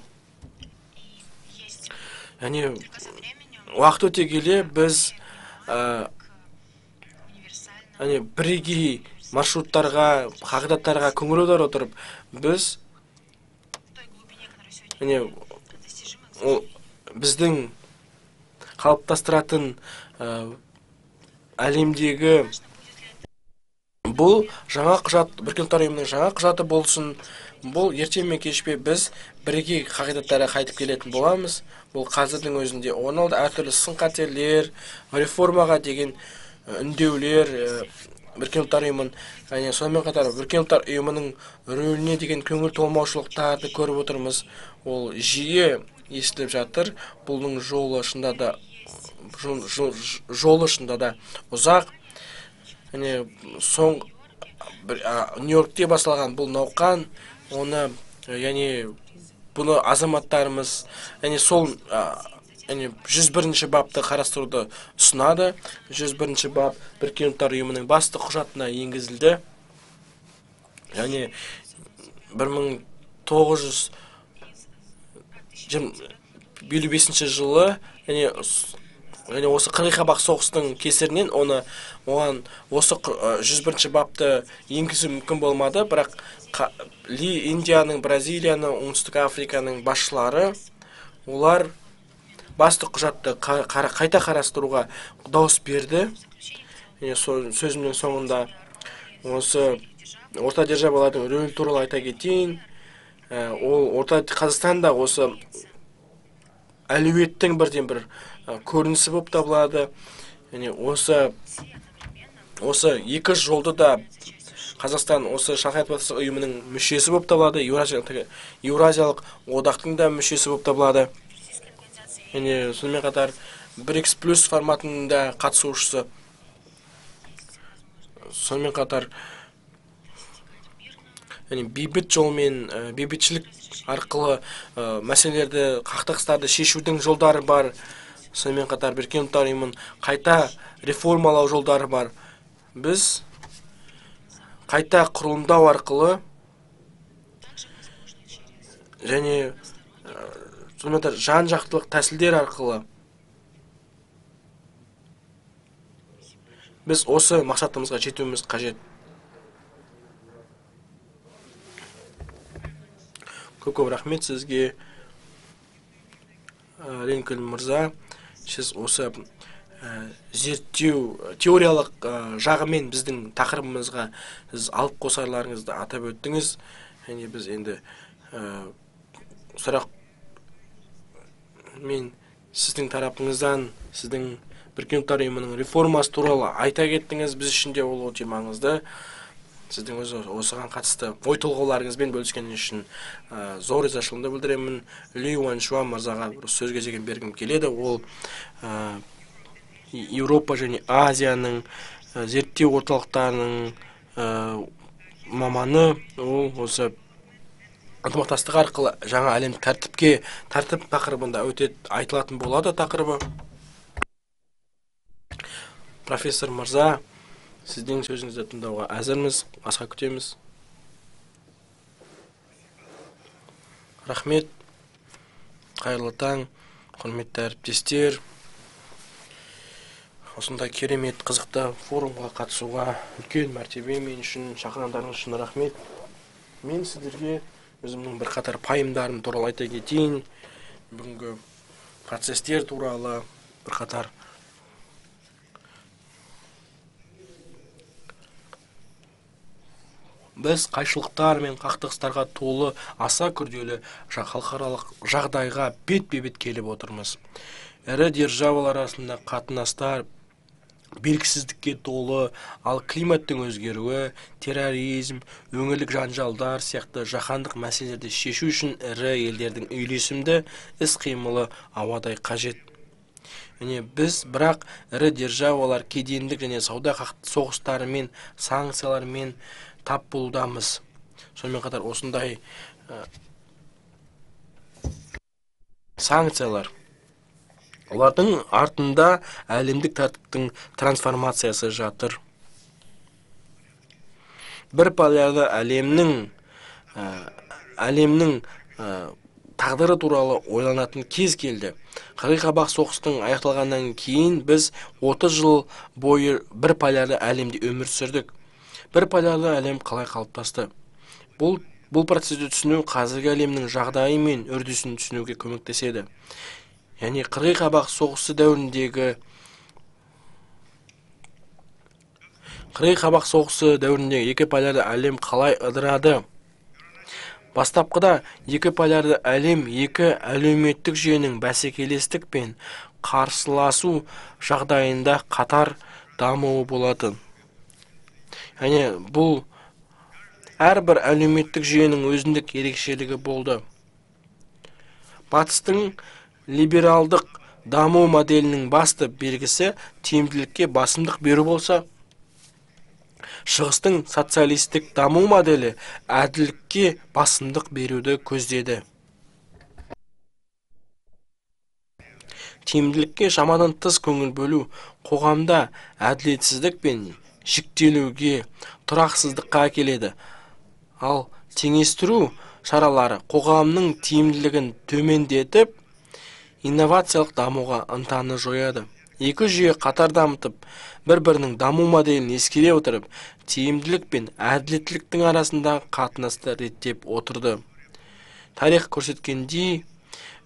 Уақыт өте келе біз бірегей маршруттарға, қағидаттарға көңіл аударып отырып, біз біздің қалыптастыратын әлемдегі бұл жаңа құжат, Біріккен ұлттар ұйымының жаңа құжаты болсын, бұл ерте ме кеш пе біз бірегей қағидаттарға қайтып келетін боламыз. Бұл қазірдің өзінде орын алды. Әртүрлі сын-қатерлер, реформаға деген үндеулер, Біріккен ұлттар ұйымын, сонымен қатар Біріккен ұлттар ұйымының рөліне деген көңіл толмаушылықтарды көріп отырмыз. Ол жиі естіліп жатыр. Бұның жолы шында да ұзақ. Нью-Йоркте басталған бұл науқан, бұны азаматтарымыз, сол 101-ші бапты қарастыруды ұсынады. 101-ші бап Біріккен ұлттар ұйымының басты құжатына енгізілді. 1955 жылы, осы Қарақабақ соғысының кесірінен оған осы 101-ші бапты енгізу мүмкін болмады, бірақ Индияның, Бразилияның, Оңтүстік Африканың басшылары, олар басты құжатты қайта қарастыруға дауыс берді. Сөзімнің соңында осы орта державалардың рөлі туралы айта кетейін. Орта Қазақстанда осы әлеуеттің бірден бір көрінісі болып табылады. Осы екі жолды да Қазақстан осы Шанхай ынтымақтастық ұйымының мүшесі болып табылады, Еуразиялық одақтың да мүшесі болып табылады. Сонымен қатар БРИКС+ форматында қатысушысы. Сонымен қатар бейбіт жолмен, бейбітшілік арқылы мәселелерді, қақтығыстарды шешудің жолдары бар. Сонымен қатар Біріккен ұлттар ұйымын қайта реформалау жолдары бар. Біз қайта құрылымдау арқылы және жан-жақтылық тәсілдер арқылы біз осы мақсатымызға жетуіміз қажет. Көп рахмет сізге, Линкольн мырза. Сіз осы зерттеу теориялық жағымен біздің тақырыбымызға сіз алып қосарларыңызды атап өттіңіз. Біз енді сұрақ мен сіздің тарапыңыздан, сіздің Біріккен ұлттар ұйымының реформасы туралы айта кеттіңіз. Біз үшін де ол өте маңызды. Сіздің осыған қатысты ой толғауларыңызбен бөліскеніңіз үшін зор ризашылығымды білдіремін. Ли Уаншуан мырзаға сөз кезегін бергім келеді. Ол Еуропа және Азияның зерттеу орталықтарының маманы. Ол осы ынтымақтастық арқылы жаңа әлем тәртіп тақырыбында өте айтылатын болады тақырыбы. Профессор мырза, сіздің сөзіңізді тыңдауға әзірміз, асыға күтеміз. Рахмет, қайырлы таң, құрметті әріптестер. Осындай керемет қызықты форумға қатысуға үлкен мәртебе мен үшін, шақырғандарыңыз үшін рахмет. Мен сіздерге өзімнің бірқатар пайымдарым туралы айта кетейін. Бүгінгі процестер туралы бірқатар біз қайшылықтар мен қақтығыстарға толы аса күрделі халықаралық жағдайға бет-бе-бет келіп отырмыз. Ірі державалар арасында қатынастар белгісіздікке толы, ал климаттың өзгеруі, терроризм, өңірлік жанжалдар сияқты жаһандық мәселелерді шешу үшін ірі елдердің үйлесімді іс-қимылы ауадай қажет. Бірақ ірі державалар кедендік және сауда соғыстарымен, санкциялармен тап болудамыз. Сонымен қатар осындай санкциялар, олардың артында әлемдік тәртіптің трансформациясы жатыр. Бір полярды әлемнің тағдыры туралы ойланатын кез келді. Қарақабақ соғыстың аяқталғаннан кейін біз 30 жыл бойы бір полярды әлемде өмір сүрдік. Бір полярды әлем қалай қалыптасты? Бұл процесті түсіну қазіргі әлемнің жағдайы мен үрдісін түсінуге көмектеседі. Яғни Қарақабақ соғысы дәуіріндегі екі полярды әлем қалай ыдырады? Бастапқыда екі полярды әлем екі әлеуметтік жүйенің бәсекелестік пен қарсыласу жағдайында қатар дамуы болатын. Бұл әрбір әлеуметтік жүйенің өзіндік ерекшелігі болды. Батыстың либералдық даму моделінің басты белгісі тиімділікке басымдық беру болса, Шығыстың социалистік даму моделі әділдікке басымдық беруді көздеді. Тиімділікке шамадан тыс көңіл бөлу қоғамда әділетсіздік пен жіктелуге, тұрақсыздыққа әкеледі. Ал теңестіру шаралары қоғамның тиімділігін төмендетіп, инновациялық дамуға ынтаны жояды. Екі жүйе қатар дамытып, бір-бірінің даму моделін ескере отырып, тиімділік пен әділеттіліктің арасындағы қатынасты реттеп отырды. Тарих көрсеткендей,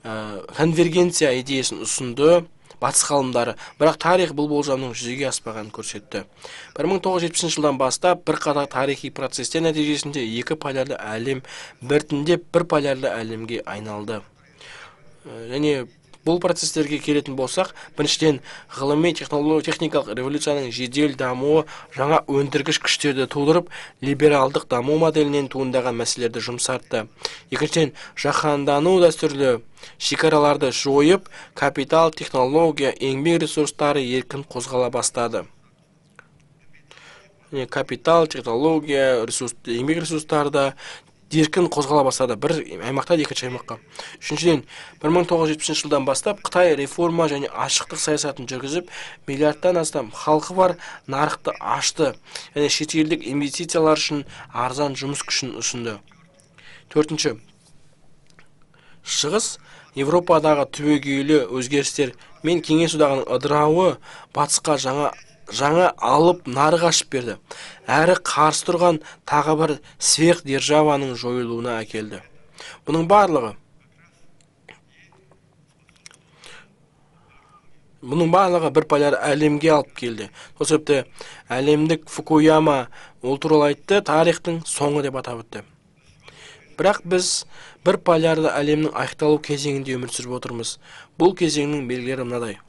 конвергенция идеясын ұсынды батыс ғалымдары, бірақ тарих бұл болжамның жүзеге аспағанын көрсетті. 1970 жылдан бастап бірқатар тарихи процестер нәтижесінде екі полярды әлем біртіндеп бір полярды әлемге айналды. Және бұл процестерге келетін болсақ, біріншіден ғылыми техникалық революцияның жедел дамуы жаңа өндіргіш күштерді тудырып, либералдық даму моделінен туындаған мәселелерді жұмсартты. Екіншіден, жаһандану дәстүрлі шекараларды жойып, капитал, технология, еңбек ресурстары еркін қозғала бастады. Капитал, технология, еңбек ресурстары еркін қозғала бастады, бір аймақтан екінші аймаққа. Үшіншіден, 1970 жылдан бастап Қытай реформа және ашықтық саясатын жүргізіп, миллиардтан астам халқы бар нарықты ашты, және шетелдік инвестициялар үшін арзан жұмыс күшін ұсынды. Төртінші, Шығыс Европадағы түбегейлі өзгерістер мен Кеңес одағының ыдырауы батысқа жаңа алып нарық ашып берді. Әрі қарсы тұрған тағы бір сверх державаның жойылуына әкелді. Бұның барлығы бір поляр әлемге алып келді. Сол себепті әлемдік Фукуяма ол туралы айтты, тарихтың соңы деп атап өтті. Бірақ біз бір полярды әлемнің аяқталу кезеңінде өмір сүріп отырмыз. Бұл кезеңнің белгілері мынадай.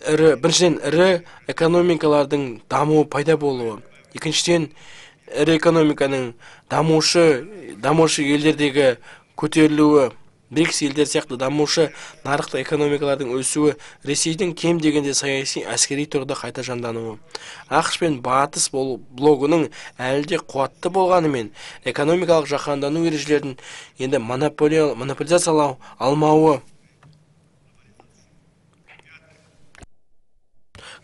Біріншіден, ірі экономикалардың дамуы пайда болуы. Екіншіден, ірі экономиканың дамушы елдердегі көтерілуі. БРИКС елдер сияқты дамушы нарықтық экономикалардың өсуі, Ресейдің кем дегенде саяси әскери тұрғыда қайта жандануы. ақш пен батыс блогының әлде қуатты болғанымен, экономикалық жаһандану ережелерін енді монополизациялау алмауы.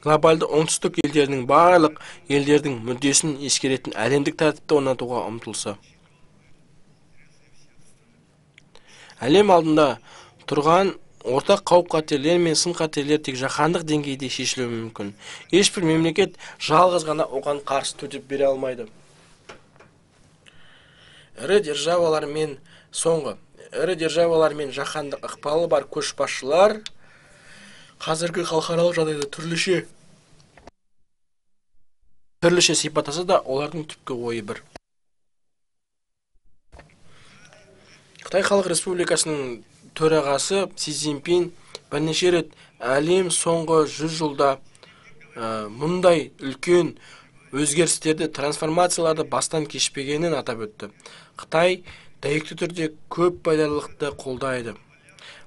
Глобалды оңтүстік елдерінің барлық елдердің мүддесін ескеретін әлемдік тәртіпті орнатуға ұмтылса. Әлем алдында тұрған ортақ қауіп-қатерлер мен сын-қатерлер тек жаһандық деңгейде шешілуі мүмкін. Ешбір мемлекет жалғыз ғана оған қарсы төтеп бере алмайды. Ірі державалар мен жаһандық ықпалы бар көшбасшылар қазіргі халықаралық жағдайды түрліше сипаттаса да, олардың түпкі ойы бір. Қытай Халық Республикасының төрағасы Си Цзиньпин бірнеше рет әлем соңғы 100 жылда мұндай үлкен өзгерістерді, трансформацияларды бастан кешпегенін атап өтті. Қытай дәйекті түрде көп полярлылықты қолдайды.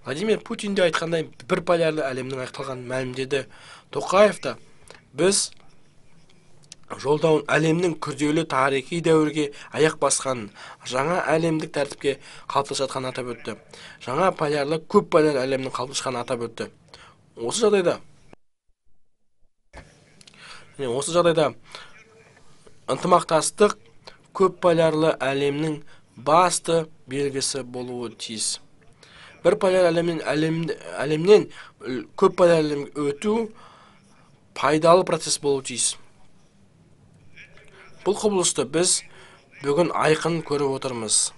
Владимир Путин де айтқандай бір полярлы әлемнің аяқталғанын мәлімдеді. Тоқаев та біз жолдауын әлемнің күрделі тарихи дәуірге аяқ басқанын, жаңа әлемдік тәртіпке қалыптасып жатқанын атап өтті. Жаңа полярлы көп полярлы әлемнің қалыптасқанын атап өтті. Осы жағдайда ынтымақтастық көп полярлы әлемнің басты белгісі болуы тиіс. Бір полярлы әлемнен көп полярлы әлемге өту пайдалы процесс болуы тиіс. Бұл құбылысты біз бүгін айқын көріп отырмыз.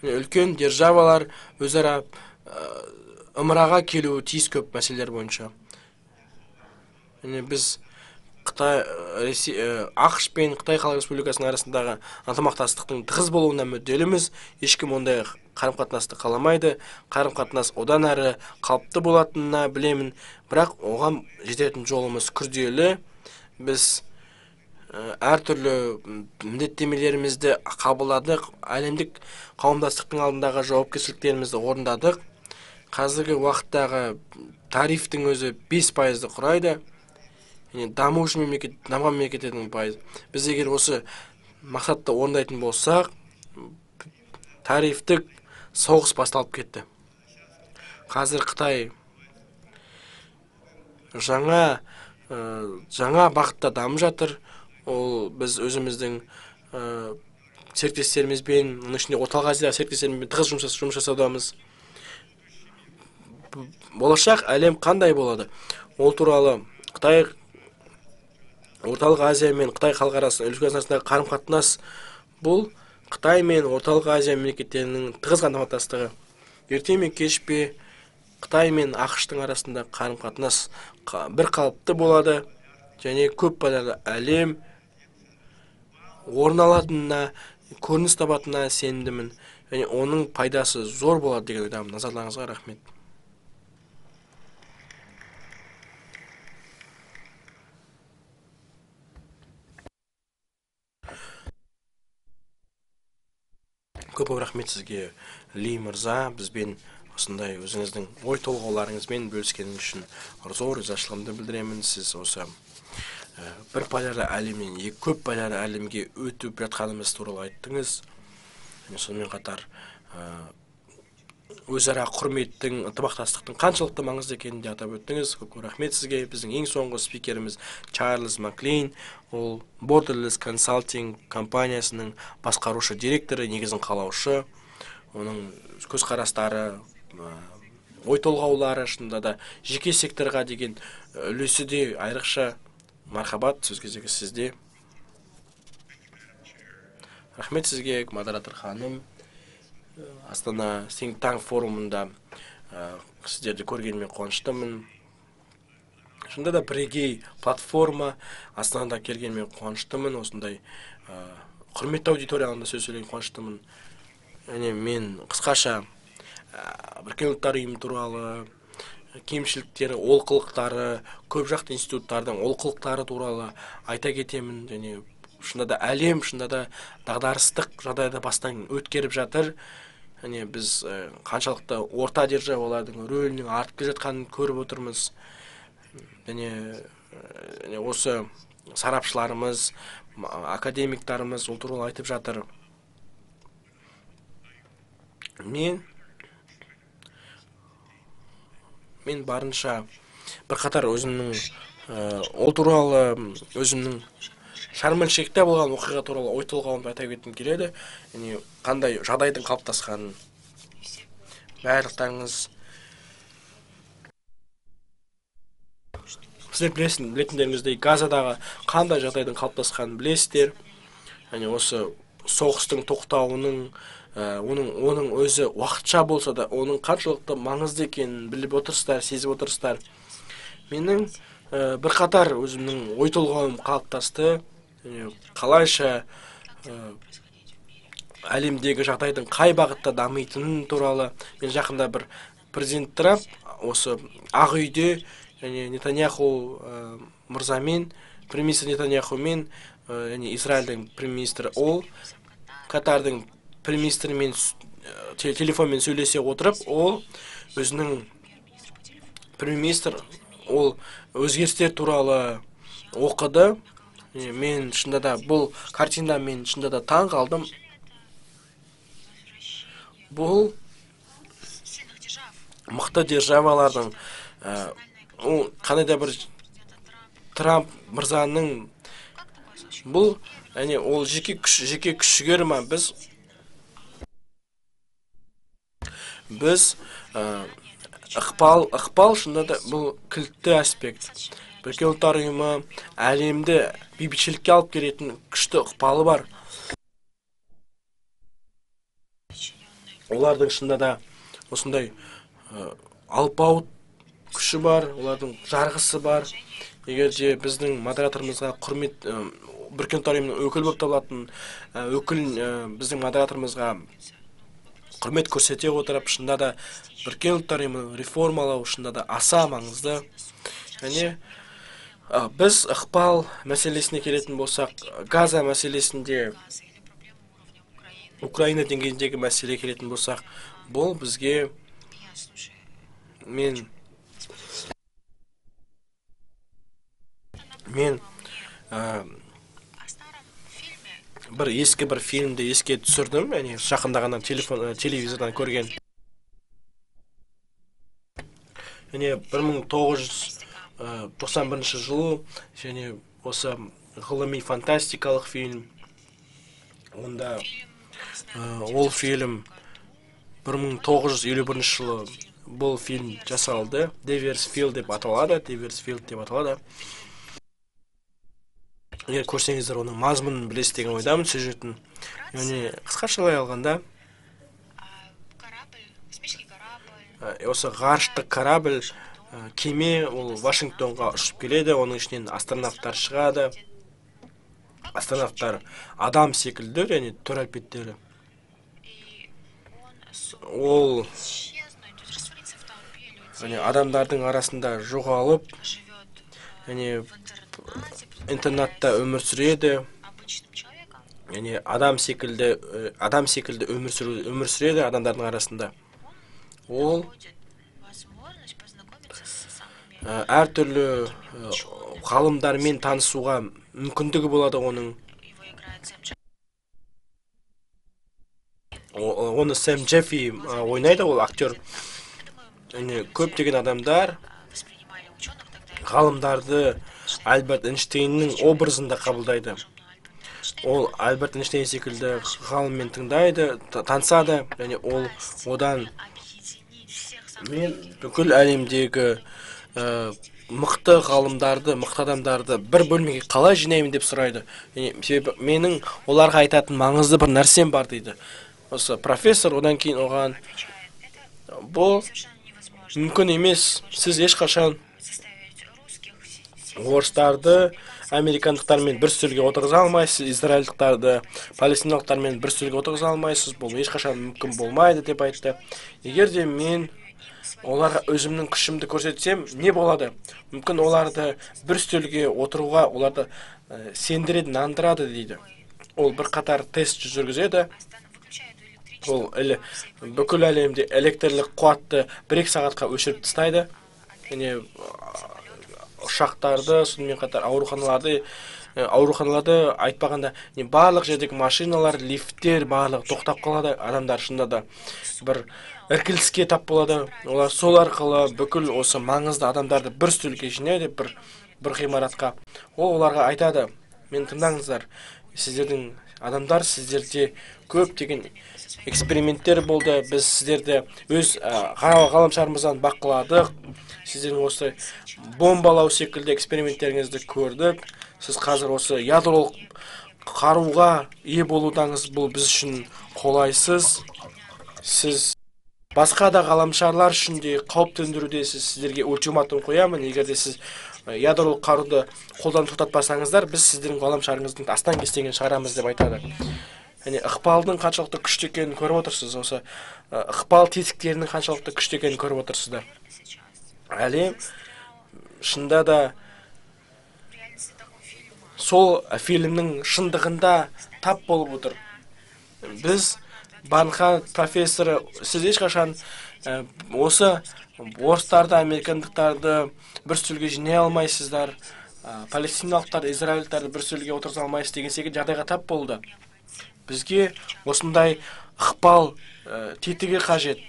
Үлкен державалар өзара ымыраға келуі тиіс көп мәселелер бойынша. Біз ақш пен Қытай Халық Республикасының арасындағы ынтымақтастықтың тығыз болуына мүдделіміз. Ешкім ондай қарым-қатынасты қаламайды. Қарым-қатынас одан әрі қалыпты болатынына білемін, бірақ оған жететін жолымыз күрделі. Біз әртүрлі міндеттемелерімізді қабылдадық, әлемдік қауымдастықтың алдындағы жауапкершіліктерімізді орындадық. Қазіргі уақыттағы тарифтің өзі 5%-ді құрайды. Дамыған мемлекеттердің пайызы. Біз егер осы мақсатты орындайтын болсақ, тарифтік соғыс басталып кетті. Қазір Қытай жаңа бағытта дамып жатыр. Ол біз өзіміздің серіктестерімізбен, оның ішінде Орталық Азиядағы серіктестерімізбен тығыз жұмыс жасаудамыз. Болашақ әлем қандай болады? Ол туралы Қытай, Орталық Азия мен Қытай халық арасындағы қарым-қатынас, бұл Қытай мен Орталық Азия мемлекеттерінің тығыз ынтымақтастығы. Ерте ме кеш пе Қытай мен ақш-тың арасында қарым-қатынас бір қалыпты болады, және көп полярлы әлем орын алатынына, көрініс табатынына сенімдімін, және оның пайдасы зор болады деген ойдамын. Назарларыңызға рахмет. Көп рахмет сізге, Ли мырза, бізбен осындай өзіңіздің ой толғауларыңызбен бөліскеніңіз үшін зор ризашылығымды білдіремін. Сіз осы бір полярлы әлемнен көп полярлы әлемге өтіп жатқанымыз туралы айттыңыз. Сонымен қатар өзара құрметтің, ынтымақтастықтың қаншалықты маңызды екенін де атап өттіңіз. Көп рахмет сізге. Біздің ең соңғы спикеріміз Чарльз Маклейн, ол Borderless Consulting компаниясының басқарушы директоры, негізін қалаушы. Оның көзқарастары, ой толғаулары шынында да жеке секторға деген үлесі де айрықша. Мархабат, сөз кезегі сізде. Рахмет сізге, модератор ханым. Астана Think Tank форумында сіздерді көргеніме қуаныштымын. Шында да бірегей платформа Астанада келгеніме қуаныштымын. Осындай құрметті аудиторияғында сөз сөйлеген қуаныштымын. Мен қысқаша Біріккен ұлттар ұйымы туралы, кемшіліктері, олқылықтары, көп жақты институттардың олқылықтары туралы айта кетемін. Және шында да әлем, шында да дағдарыстық жағдайда бастан өткеріп жатыр. Біз қаншалықты орта державалардың рөлінің артып келе жатқанын көріп отырмыз. Осы сарапшыларымыз, академиктарымыз ол туралы айтып жатыр. Мен барынша бір қатар өзімнің ол туралы өзімнің шармелшекте болған оқиға туралы ой толғауымды айта кеткім келеді. Қандай жағдайдың қалыптасқанын. барлықтарыңыз сіздер білетіндеріңіздей Газадағы қандай жағдайдың қалыптасқанын білесіздер. Яғни осы соғыстың тоқтауының оның өзі уақытша болса да оның қаншалықты маңызды екенін біліп отырсыздар, сезіп отырсыздар. Менің бірқатар өзімнің ой толғауым қалыптасты. Қалайша әлемдегі жағдайдың қай бағытта дамитынын туралы. Мен жақында бір президент Трамп осы Ақ үйде және Нетаньяху мырзамен, премьер-министр Нетаньяхумен, яғни Израильдің премьер-министрі ол Катардың премьер-министрімен телефонмен сөйлесе отырып, ол өзінің премьер-министр ол өзгерістер туралы оқыды. Мен шынында да бұл картина мен шынында да таң қалдым. Бұл мықты державалардың қандай да бір Трамп мырзаның бұл ол жеке күш жігері ма? Біз ықпал шынында да бұл кілтті аспект. Біріккен ұлттар ұйымы әлемді бейбітшілікке алып келетін күшті ықпалы бар. Олардың шынында да осындай алпауыт күші бар, олардың жарғысы бар. Егер де біздің модераторымызға құрмет, Біріккен ұлттар ұйымының өкілі болып табылатын біздің модераторымызға құрмет көрсете отырып, шынында да Біріккен ұлттар ұйымын реформалау шынында да аса маңызды. Және біз ықпал мәселесіне келетін болсақ, Газа мәселесінде, Украина деңгейіндегі мәселе келетін болсақ, бұл бізге мен ескі бір фильмді еске түсірдім, жақында ғана телевизордан көрген. 1991 жылы және осы ғылыми фантастикалық фильм. Онда ол фильм 1951 жылы бұл фильм жасалды. Деверсфилд деп аталады. Егер көрсеңіздер, оның мазмұнын білесіз деген ойдамын, сюжетін. Қысқашалай алғанда, осы ғарыштық корабль, кеме, ол Вашингтонға ұшып келеді, оның ішінен астронавттар шығады. Астронавттар адам секілді, және түр әлпеттері. Ол адамдардың арасында жоғалып, интернатта өмір сүреді. Адам секілді өмір сүреді адамдардың арасында. Ол әртүрлі ғалымдармен танысуға мүмкіндігі болады оның. Оны Сэм Джеффи ойнайды, ол актер. Көптеген адамдар ғалымдарды Альберт Эйнштейннің образында қабылдайды. Ол Альберт Эйнштейн секілді ғалыммен танысады, және ол одан мен бүкіл әлемдегі мықты ғалымдарды, мықты адамдарды бір бөлмеге қалай жинаймын деп сұрайды. Себебі менің оларға айтатын маңызды бір нәрсем бар дейді. Осы профессор одан кейін оған бұл мүмкін емес. Сіз ешқашан орыстарды американдықтармен бір стөлге отырғыза алмайсыз, израильдықтарды палестиналықтармен бір стөлге отырғыза алмайсыз. Бұл ешқашан мүмкін болмайды деп айтты. Егер де мен оларға өзімнің күшімді көрсетсем, не болады? Мүмкін оларды бір стөлге отыруға оларды сендіреді, нандырады дейді. Ол бір қатар тест жүргізеді. Ол бүкіл әлемде электрлік қуатты 1-2 сағатқа өшіріп тастайды. Ұшақтарды, сонымен қатар ауруханаларды айтпағанда, барлық жердегі машиналар, лифттер барлығы тоқтап қалады. Адамдар шынында да бір іркіліске тап болады. Олар сол арқылы бүкіл осы маңызды адамдарды бір стөлге жинайды, бір ғимаратқа. Оларға айтады: мен тыңдаңыздар, сіздердің адамдар, сіздерде көптеген эксперименттер болды. Біз сіздерді өз ғаламшарымыздан бақыладық. Сіздердің осы бомбалау секілді эксперименттеріңізді көрдік. Сіз қазір осы ядролық қаруға ие болудаңыз, бұл біз үшін қолайсыз. Сіз басқа да ғаламшарлар үшін де қауіп төндірудесіз. Сіздерге ультиматум қоямын, егер де сіз ядролық қаруды қолдан тоқтатпасаңыздар, біз сіздің ғаламшарыңыздың астан кестеңін шығарамыз деп айтады. Яғни ықпалдың қаншалықты күшті екенін көріп отырсыз, осы ықпал тетіктерінің қаншалықты күшті екенін көріп отырсыздар. Әлем шында да сол фильмнің шындығында тап болып отыр. Біз Банхан профессоры, сіз ешқашан осы орыстарды, американдықтарды бір үстелге жинай алмайсыздар, палестиналықтар, израильдықтарды бір үстелге отырғыза алмайсыз деген секілді жағдайға тап болды. Бізге осындай ықпал тетігі қажет.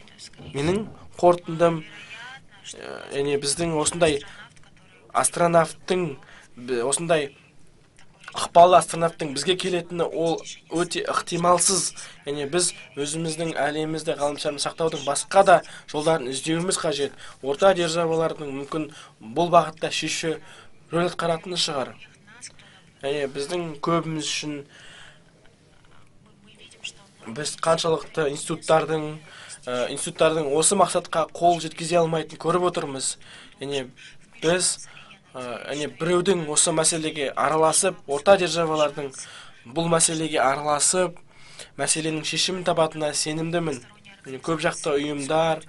Менің қорытындым, яғни біздің осындай астронавттың, осындай ықпалды астронавттың бізге келетіні ол өте ықтималсыз. Яғни біз өзіміздің әлемімізді, ғаламшарымызды сақтаудың басқа да жолдарын іздеуіміз қажет. Орта державалардың мүмкін бұл бағытта шешуші рөл атқаратыны шығар. Яғни біздің көбіміз үшін біз қаншалықты институттардың осы мақсатқа қол жеткізе алмайтынын көріп отырмыз. Яғни біз біреудің осы мәселеге араласып, орта державалардың бұл мәселеге араласып, мәселенің шешімін табатынына сенімдімін. Көп жақты ұйымдар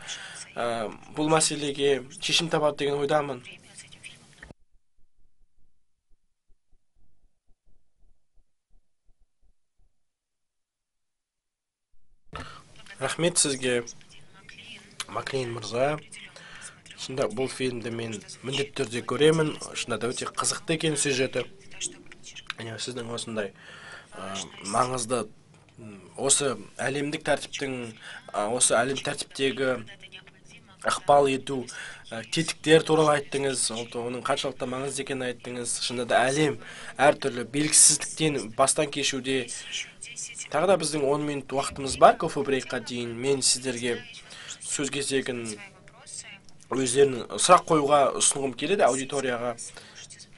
бұл мәселеге шешім табады деген ойдамын. Рахмет сізге, Маклейн мырза. Шында бұл фильмді мен міндетті түрде көремін. Шында да өте қызықты екен сюжеті. Сіздің осындай маңызды осы әлемдік тәртіптің, осы әлем тәртіптегі ықпал ету тетіктер туралы айттыңыз, оның қаншалықты маңызды екенін айттыңыз. Шында да әлем әртүрлі белгісіздіктен бастан кешуде. Тағы да біздің 10 минут уақытымыз бар кофе брейкқа дейін. Мен сіздерге сөз кезегін өздерінің сұрақ қоюға ұсынғым келеді аудиторияға.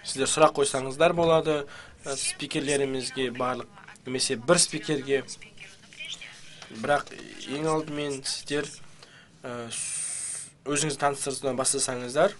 Сіздер сұрақ қойсаңыздар болады спикерлерімізге, барлық немесе бір спикерге. Бірақ ең алдымен сіздер өзіңізді таныстырудан бастасаңыздар.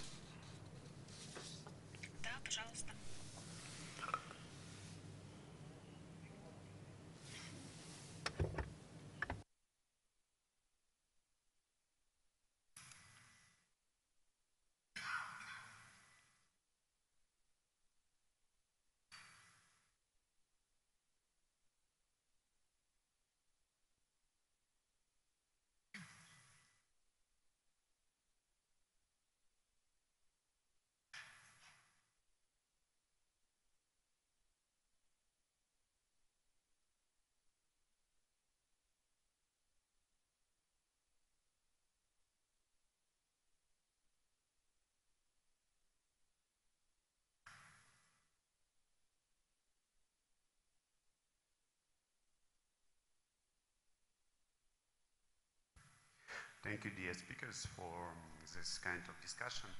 Thank you, dear speakers, for this kind of discussion.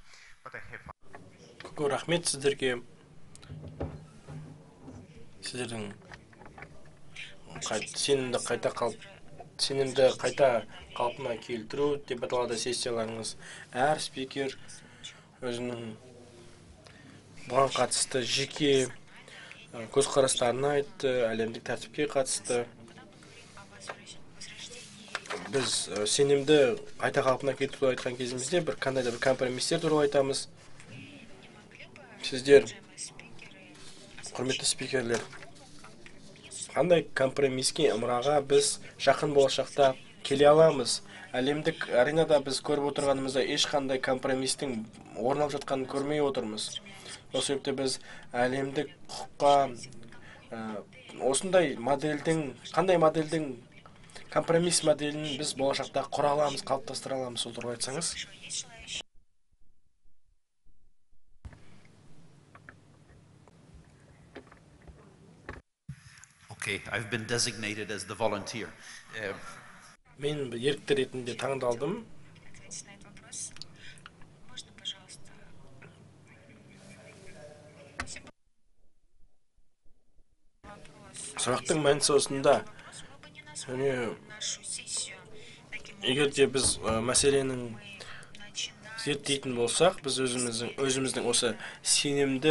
But I have...
Көп рахмет сіздерге. Сіздердің сенімді қайта қалпына келтіру деп аталады сессияларыңыз. Әр спикер өзінің бұған қатысты жеке көзқарастарын айтты, әлемдік тәртіпке қатысты. Біз сенімді қайта қалпына келтіру айтқан кезімізде бір қандай да бір компромисстер туралы айтамыз. Сіздер, құрметті спикерлер, қандай компромиске, ымыраға біз жақын болашақта келе аламыз? Әлемдік аренада біз көріп отырғанымызда ешқандай компромистің орын алып жатқанын көрмей отырмыз. Осы себепті біз әлемдік құқыққа осындай модельдің, қандай модельдің компромисс моделін біз болашақта құра аламыз, қалыптастыра аламыз, сол туралы айтсаңыз.
Okay, I've been designated as the volunteer.
Мен ерікті ретінде таңдалдым.
Ответить на этот вопрос. Можно, пожалуйста? Спасибо. Вопрос.
Сұрақтың мәнісі осында.
Вопрос мы бы не назвали нашу сессию таким
Егер де біз мәселенің
мы начинаем
зерттейтін болсақ, біз өзіміздің осы сенімді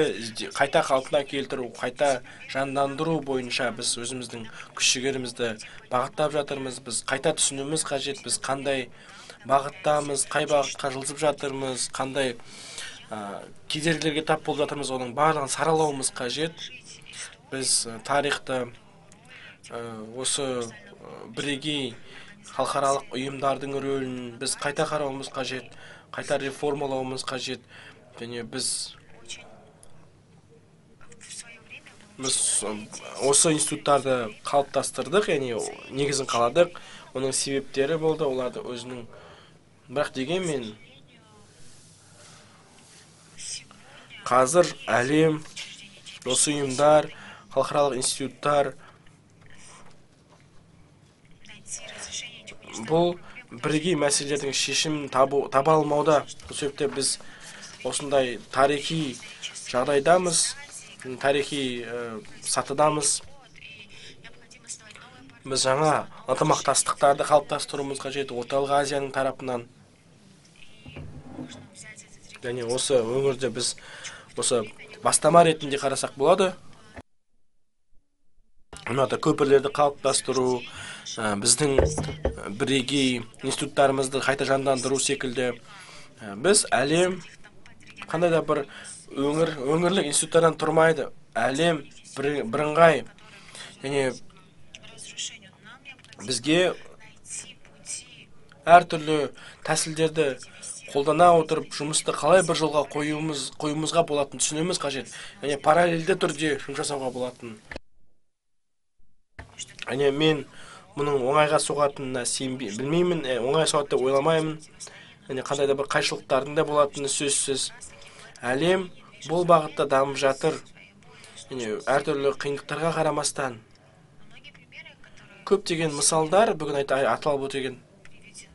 қайта қалпына келтіру, қайта жандандыру бойынша біз өзіміздің күш-жігерімізді бағыттап жатырмыз. Біз қайта түсінуіміз қажет, біз қандай бағыттамыз, қай бағытқа жылжып жатырмыз, қандай кедергілерге тап болып жатырмыз, оның барлығын саралауымыз қажет. Біз тарихты осы бірегей халықаралық ұйымдардың рөлін біз қайта қарауымыз қажет, қайта реформалауымыз қажет. Және біз
в свое время был
осы институттарды қалыптастырдық, яғни негізін қаладық. Оның себептері болды, оларды өзінің. Бірақ дегенмен қазір әлем, осы ұйымдар, халықаралық институттар
найти разрешение этих университетов.
бұл бірегей мәселелердің шешімін таба алмауда. Бұл себепте біз осындай тарихи жағдайдамыз, тарихи сатыдамыз.
И необходимо основать новые
Біз жаңа ынтымақтастықтарды қалыптастыруымыз қажет Орталық Азияның тарапынан.
можно взять этот
Және осы өңірде біз осы бастама ретінде қарасақ болады. Мынада көпірлерді қалыптастыру, біздің бірегей институттарымызды қайта жандандыру секілді. Біз әлем қандай да бір өңірлік институттардан тұрмайды. Әлем бірыңғай. Және
разрешению. Нам необходимо
бізге
найти пути
әртүрлі тәсілдерді қолдана отырып, жұмысты қалай бір жолға қоюымызға болатын түсінуіміз қажет. Және параллельді түрде жұмыс жасауға болатын. Және мен мұның оңайға соғатынына білмеймін, оңай соғады деп ойламаймын. Және қандай да бір қайшылықтардың да болатыны сөзсіз. Әлем бұл бағытта дамып жатыр. Және әртүрлі қиындықтарға қарамастан.
многие примеры, которые
Көптеген мысалдар бүгін аталып өтеген.
приведены.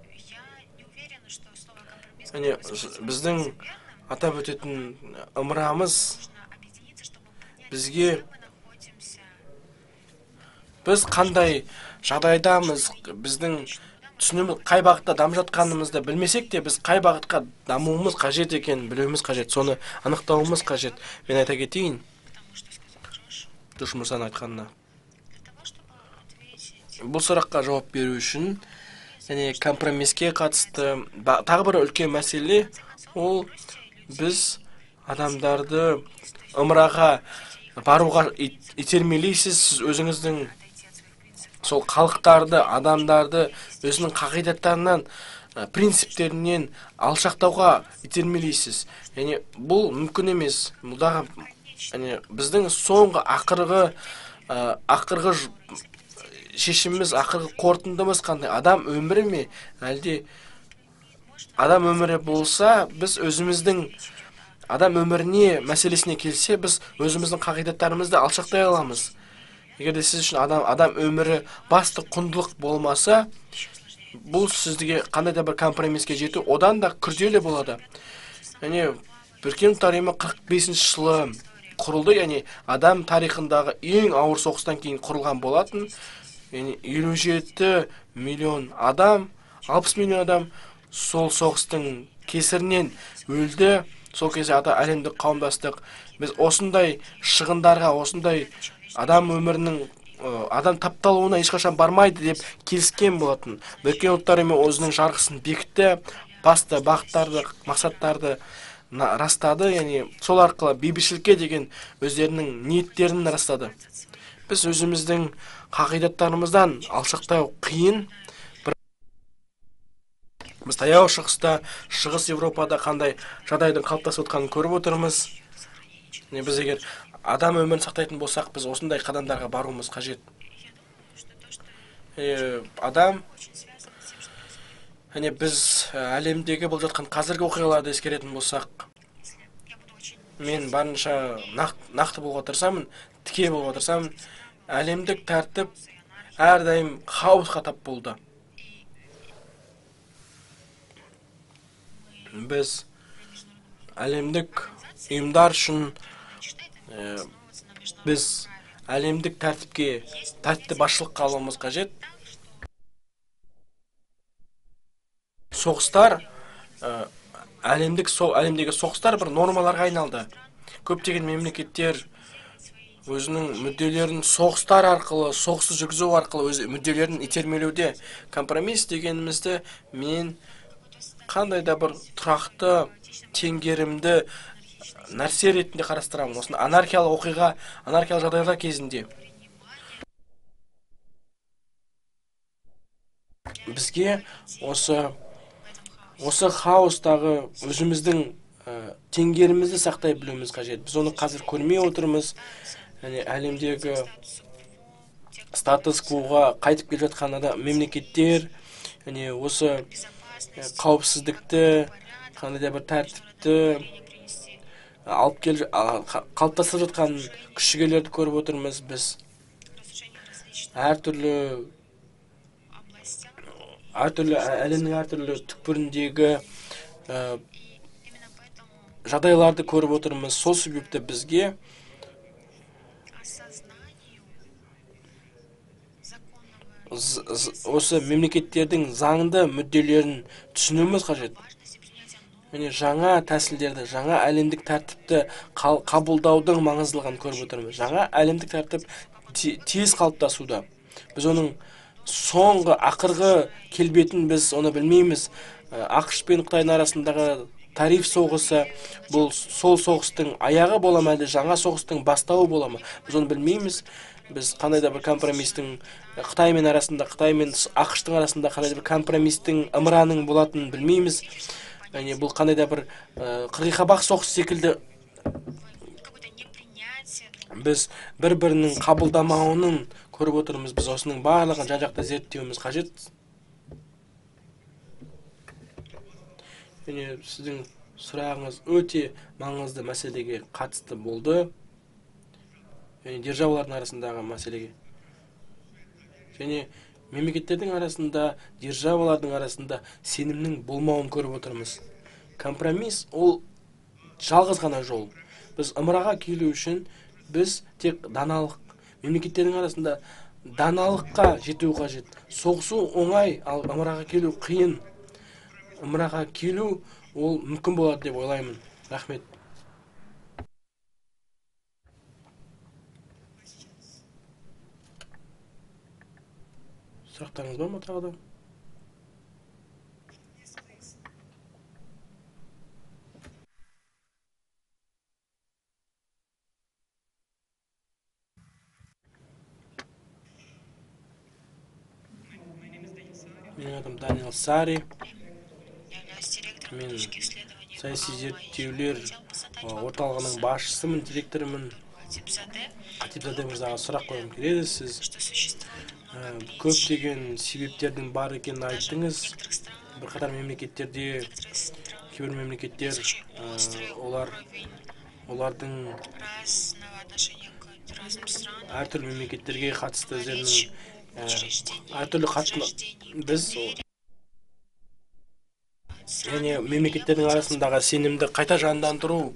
Я не уверена, что слово компромисс
Және
действительно
біздің
верным.
атап өтетін ымырамыз
Нужно объединиться, чтобы понять,
бізге
где мы находимся.
біз қандай жағдайдамыз, біздің түсініміз қай бағытта дамып жатқанымызды білмесек те, біз қай бағытқа дамуымыз қажет екенін білуіміз қажет, соны анықтауымыз қажет. Мен айта кетейін,
Потому что сказал Джош,
Джош Мырзаның айтқанына.
для того, чтобы ответить
Бұл сұраққа жауап беру үшін, және компромиске қатысты тағы бір үлкен мәселе, ол біз адамдарды ымыраға баруға итермелейсіз, сіз өзіңіздің
отойти от своих принципов.
сол халықтарды, адамдарды өзінің қағидаттарынан, принциптерінен алшақтауға итермелейсіз. Яғни бұл мүмкін емес. Мұндағы біздің соңғы ақырғы шешіміміз, ақырғы қорытындымыз қандай? Адам өмірі ме? Әлде адам өмірі болса, біз өзіміздің адам өміріне мәселесіне келсе, біз өзіміздің қағидаттарымызды алшақтай аламыз. Егер де сіз үшін адам өмірі басты құндылық болмаса, бұл сізге қандай да бір компромиске жету одан да күрделі болады. Яғни Біріккен ұлттар ұйымы 45 жылы құрылды, яғни адам тарихындағы ең ауыр соғыстан кейін құрылған болатын. Яғни 57 миллион адам, 60 миллион адам сол соғыстың кесірінен өлді. Сол кезде әлемдік қауымдастық біз осындай шығындарға, осындай адам өмірінің адам тапталуына ешқашан бармайды деп келіскен болатын. Біріккен ұлттар ұйымы өзінің жарғысын бекітті, басты бағыттарды, мақсаттарды растады, яғни сол арқылы бейбітшілікке деген өздерінің ниеттерін растады. Біз өзіміздің қағидаттарымыздан алшақтау қиын. Біз таяу шығыста, шығыс Европада қандай жағдайдың қалыптасып отқанын көріп отырмыз. Біз егер адам өмірін сақтайтын болсақ, біз осындай қадамдарға баруымыз қажет. Адам, біз әлемдегі болып жатқан қазіргі оқиғаларды ескеретін болсақ, мен барынша нақты болуға тырысамын, тіке болуға тырысамын. Әлемдік тәртіп әрдайым хаосқа тап болды. Біз әлемдік ұйымдар үшін біз әлемдік тәртіпті басшылыққа алуымыз қажет. Соғыстар, әлемдегі соғыстар бір нормаларға айналды. Көптеген мемлекеттер өзінің мүдделерін соғыстар арқылы, соғысты жүргізу арқылы өз мүдделерін итермелеуде. Компромисс дегенімізді мен қандай да бір тұрақты, теңгерімді нәрсе ретінде қарастырамын. Осыны анархиялық оқиға, анархиялық жағдайлар кезінде бізге осы хаостағы өзіміздің теңгерімізді сақтай білуіміз қажет. Біз оны қазір көрмей отырмыз. Әлемдегі статус-квоға қайтып келе жатқан мемлекеттер, осы қауіпсіздікті, қандай да бір тәртіпті қалыптастырып жатқан күш-жігерлерді көріп отырмыз. Біз әлемнің әртүрлі түкпіріндегі жағдайларды көріп отырмыз. Сол себепті бізге осы мемлекеттердің заңды мүдделерін түсінуіміз қажет. Жаңа тәсілдерді, жаңа әлемдік тәртіпті қабылдаудың маңыздылығын көріп отырмыз. Жаңа әлемдік тәртіп тез қалыптасуда. Біз оның соңғы ақырғы келбетін біз оны білмейміз. ақш пен Қытайдың арасындағы тариф соғысы, бұл сол соғыстың аяғы бола ма, әлде жаңа соғыстың бастауы бола ма? Біз оны білмейміз. Біз қандай да бір компромистің Қытай мен ақш-тың арасында қандай да бір компромистің ымыраның болатынын білмейміз. Бұл қандай да бір қырғиқабақ соғыс секілді біз бір-бірінің қабылдамауының көріп отырмыз. Біз осының барлығын жан-жақты зерттеуіміз қажет. Сіздің сұрағыңыз өте маңызды мәселеге қатысты болды. Державалардың арасындағы мәселеге. Мемлекеттердің арасында, державалардың арасында сенімнің болмауын көріп отырмыз. Компромисс ол жалғыз ғана жол. Біз ымыраға келу үшін біз тек даналық, мемлекеттердің арасында даналыққа жету қажет. Соғысу оңай, ал ымыраға келу қиын. Ымыраға келу ол мүмкін болады деп ойлаймын. Рахмет. Сұрақтарыңыз бар ма тағы да? Менің атым Даниэл Сари. Мен саяси зерттеулер орталығының басшысымын, директорымын. Қатипзаде мырзаға сұрақ қойғым келеді. Сіз көптеген себептердің бар екенін айттыңыз. Бірқатар мемлекеттерде, кейбір мемлекеттер олардың әртүрлі мемлекеттерге қатысты өздерінің әртүрлі біз мемлекеттердің арасындағы сенімді қайта жандандыру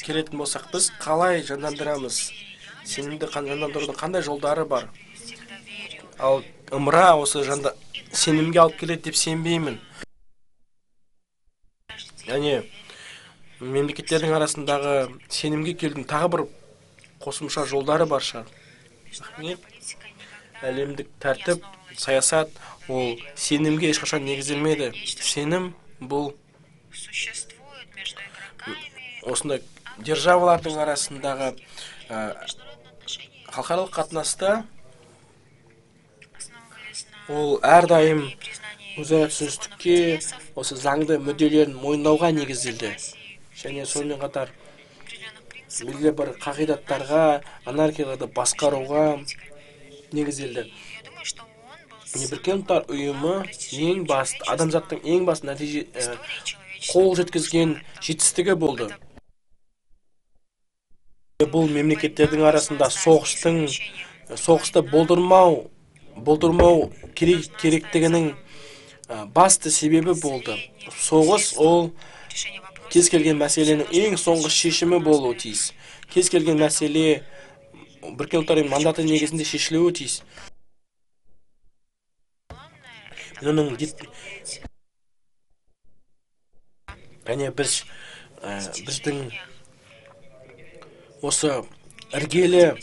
келетін болсақ, біз қалай жандандырамыз? Сенімді жандандырудың қандай жолдары бар? Ал ымыра осы сенімге алып келеді деп сенбеймін. Мемлекеттердің арасындағы сенімге келудің тағы бір қосымша жолдары бар шығар. Әлемдік тәртіп, саясат ол сенімге ешқашан негізделмейді. Сенім бұл осындай державалардың арасындағы халықаралық қатынаста ол әрдайым өзара түсіністікке, осы заңды мүдделерін мойындауға негізделді. Және сонымен қатар белгілі бір қағидаттарға, анархияларды басқаруға негізделді. Біріккен ұлттар ұйымы адамзаттың ең басты қол жеткізген жетістігі болды. бұл мемлекеттердің арасында соғысты болдырмау керектігінің басты себебі болды. Соғыс ол кез келген мәселенің ең соңғы шешімі болуы тиіс. Кез келген мәселе Біріккен ұлттар ұйымының мандаты негізінде шешілуі тиіс. Және біздің осы іргелі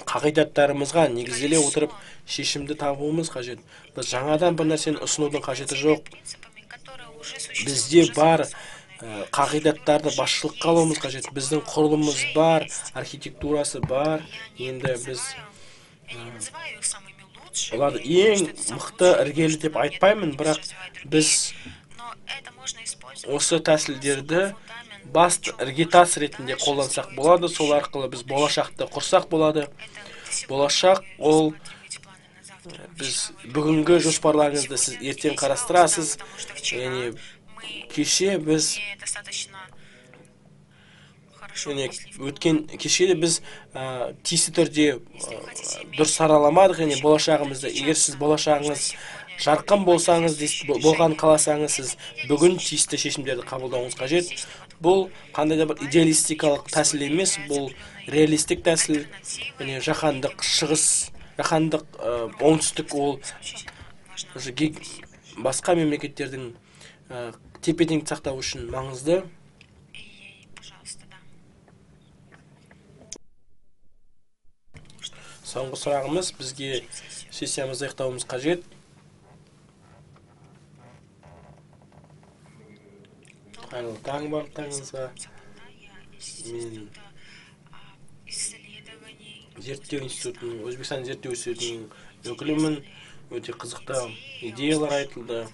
қағидаттарымызға негізделе отырып шешімді табуымыз қажет. Біз жаңадан бір нәрсені ұсынудың қажеті жоқ. Бізде бар қағидаттарды басшылыққа алуымыз қажет. Біздің құрылымымыз бар, архитектурасы бар. Енді біз оларды ең мықты іргелі деп айтпаймын, бірақ біз осы тәсілдерді басты іргетас ретінде қолдансақ болады. Сол арқылы біз болашақты құрсақ болады. Болашақ ол біз бүгінгі жоспарларыңызды сіз ертең қарастырасыз. Яғни кеше біз кешеде біз тиісті түрде дұрыс сараламадық. Яғни болашағымызды, егер сіз болашағыңыз жарқын болған қаласаңыз, сіз бүгін тиісті шешімдерді қабылдауыңыз қажет. Бұл қандай да бір идеалистикалық тәсіл емес, бұл реалистік тәсіл. Яғни жаһандық шығыс, жаһандық оңтүстік ол басқа мемлекеттердің тепе-теңдік сақтау үшін маңызды. Соңғы сұрағымыз, бізге сессиямызды аяқтауымыз қажет. Қайырлы таң барлықтарыңызға. Мен Өзбекстан зерттеу институтының өкілімін. Өте қызықты идеялар айтылды.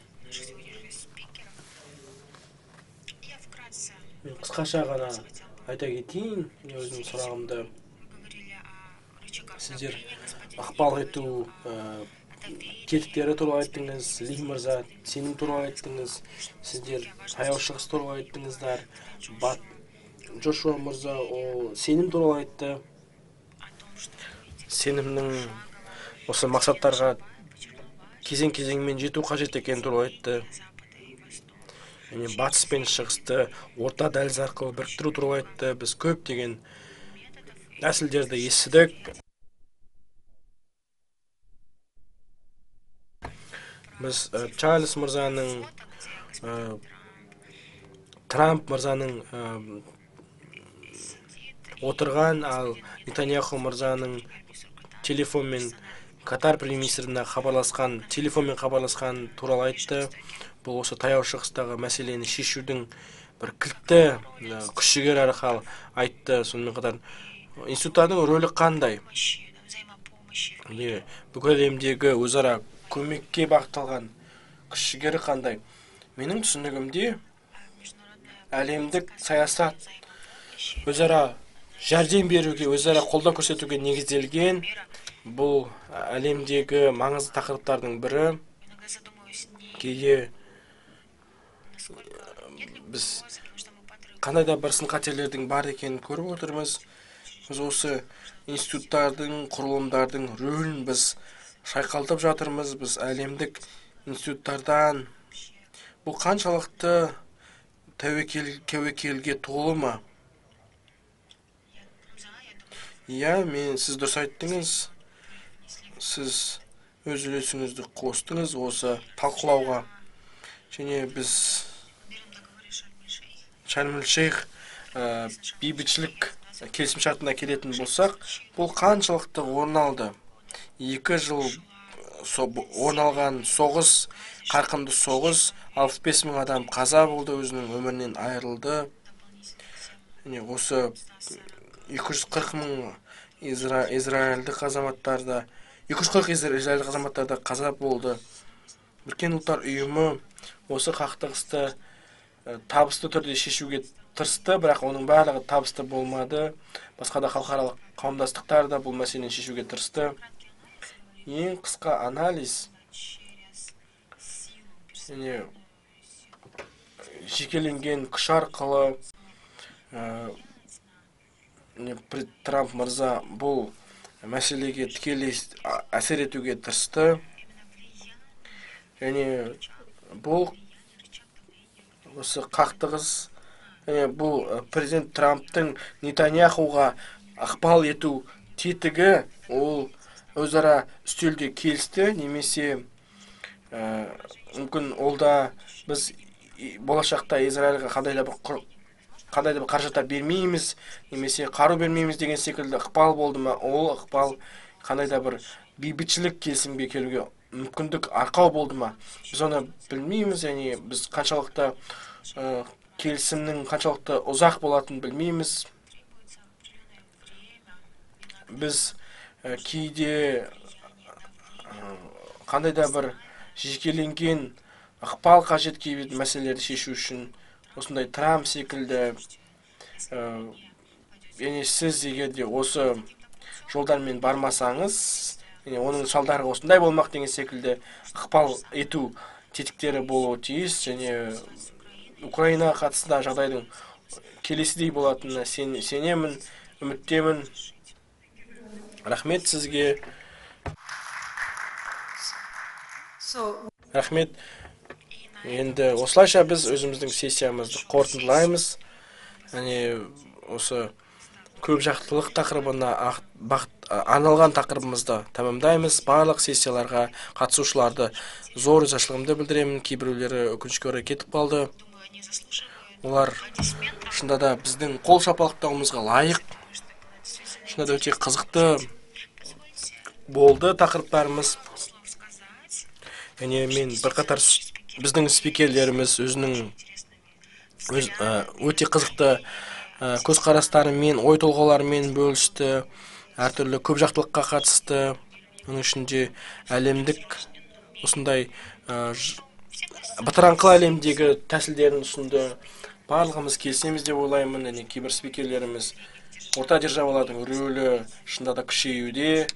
Мен қысқаша ғана айта кетейін өзімнің сұрағымды. Сіздер ықпал ету тетіктері туралы айттыңыз, Ли мырза сенім туралы айттыңыз, сіздер таяу шығыс туралы айттыңыздар, Джошуа мырза сенім туралы айтты. Сенімнің осы мақсаттарға кезең-кезеңмен жету қажет екен туралы айтты. Батыс пен шығысты орта дәліз арқылы біріктіру туралы айтты. Біз көптеген тәсілдерді естідік. Біз Чарльз мырзаның, Трамп мырзаның отырған, ал Нетаньяху мырзаның телефонмен Катар премьер-министріне телефонмен хабарласқан туралы айтты. Бұл осы таяу шығыстағы мәселені шешудің бір кілтті күш-жігер арқылы айтты. Сонымен қатар институттардың рөлі қандай? Бүкіл әлемдегі өзара көмекке бағытталған күш-жігері қандай? Менің түсінігімде әлемдік саясат өзара жәрдем беруге, өзара қолдау көрсетуге негізделген. Бұл әлемдегі маңызды тақырыптардың бірі. Кейде біз қандай да бір сын-қатерлердің бар екенін көріп отырмыз. Біз осы институттардың, құрылымдардың рөлін біз шайқалтып жатырмыз. Біз әлемдік институттардан бұл қаншалықты тәуекелге толы ма? Сіз дұрыс айттыңыз. Сіз өз үлесіңізді қостыңыз осы талқылауға. Және біз Шарм-эль-Шейх бейбітшілік келісімшартына келетін болсақ, бұл қаншалықты орын алды? 2 жыл орын алған соғыс, қарқынды соғыс, 65 мың адам қаза болды, өзінің өмірінен айырылды. Осы 240 мың израильдік азаматтарда 240 азаматтарда қаза болды. Біріккен ұлттар ұйымы осы қақтығысты табысты түрде шешуге тырысты, бірақ оның барлығы табысты болмады. Басқа да халықаралық қауымдастықтар да бұл мәселені шешуге тырысты. Ең қысқа анализ, жекеленген күш арқылы Трамп мырза бұл мәселеге тікелей әсер етуге тырысты. Және бұл осы қақтығыс, бұл президент Трамптың Нетаньяхуға ықпал ету тетігі, ол өзара үстелде келісті, немесе мүмкін олда біз болашақта Израильға қандай да бір қаржыта бермейміз, немесе қару бермейміз деген секілді ықпал болды ма? Ол ықпал қандай да бір бейбітшілік келісімге келуге мүмкіндік арқау болды ма? Біз оны білмейміз, және біз қаншалықты келісімнің қаншалықты ұзақ болатынын білмейміз. Біз кейде қандай да бір жекеленген ықпал қажет кейбір мәселелерді шешу үшін осындай Трамп секілді, және сіз егерде осы жолдармен бармасаңыз, оның салдары осындай болмақ деген секілді ықпал ету тетіктері болуы тиіс, және Украинаға қатысты жағдайдың келесідей болатынына сенемін, үміттемін. Рахмет сізге. Рахмет. Енді осылайша біз өзіміздің сессиямызды қорытындылаймыз. Осы көп жақтылық тақырыбына арналған тақырыбымызды тамамдаймыз. Барлық сессияларға қатысушыларды зор ризашылығымды білдіремін. Кейбіреулері өкінішке орай кетіп қалды. Олар шынында да біздің қол шапалақтауымызға лайық. Шынында да өте қызықты болды тақырыптарымыз. Мен бірқатар біздің спикерлеріміз өзінің өте қызықты көзқарастарымен, ой толғауларымен бөлісті, әртүрлі көп жақтылыққа қатысты. Оның ішінде әлемдік осындай бытыраңқы әлемдегі тәсілдерін ұсынды. Барлығымыз келісеміз деп ойлаймын. Кейбір спикерлеріміз орта державалардың рөлі шынында да күшеюде.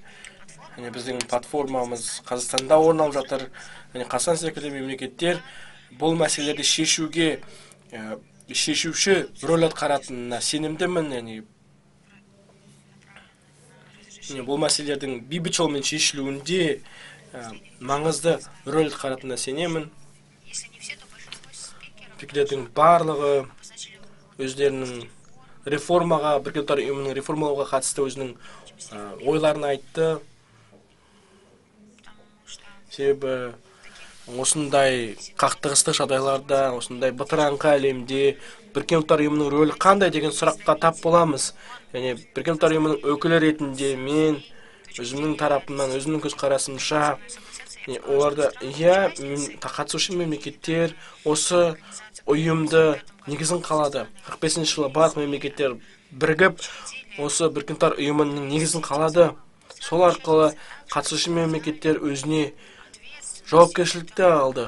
Біздің платформамыз Қазақстанда орын алып жатыр. Қазақстан секілді мемлекеттер бұл мәселелерді шешуші рөл атқаратынына сенімдімін. Бұл мәселелердің бейбіт жолмен шешілуінде маңызды рөл атқаратынына сенемін. Спикерлердің барлығы өздерінің реформаға, Біріккен ұлттар ұйымының реформалауға қатысты өзінің ойларын айтты. Себебі осындай қақтығыстық жағдайларда, осындай бытыраңқы әлемде Біріккен ұлттар ұйымының рөлі қандай деген сұраққа тап боламыз. Біріккен ұлттар ұйымының өкілі ретінде мен өзімнің тарапымнан, өзімнің көзқарасымша, оларды қатысушы мемлекеттер осы ұйымды негізін қалады. 45 жылы барлық мемлекеттер бірігіп, осы Біріккен ұлттар ұйымының негізін қалады. Сол арқылы қатысушы мемлекеттер өзіне жауапкершілікті алды.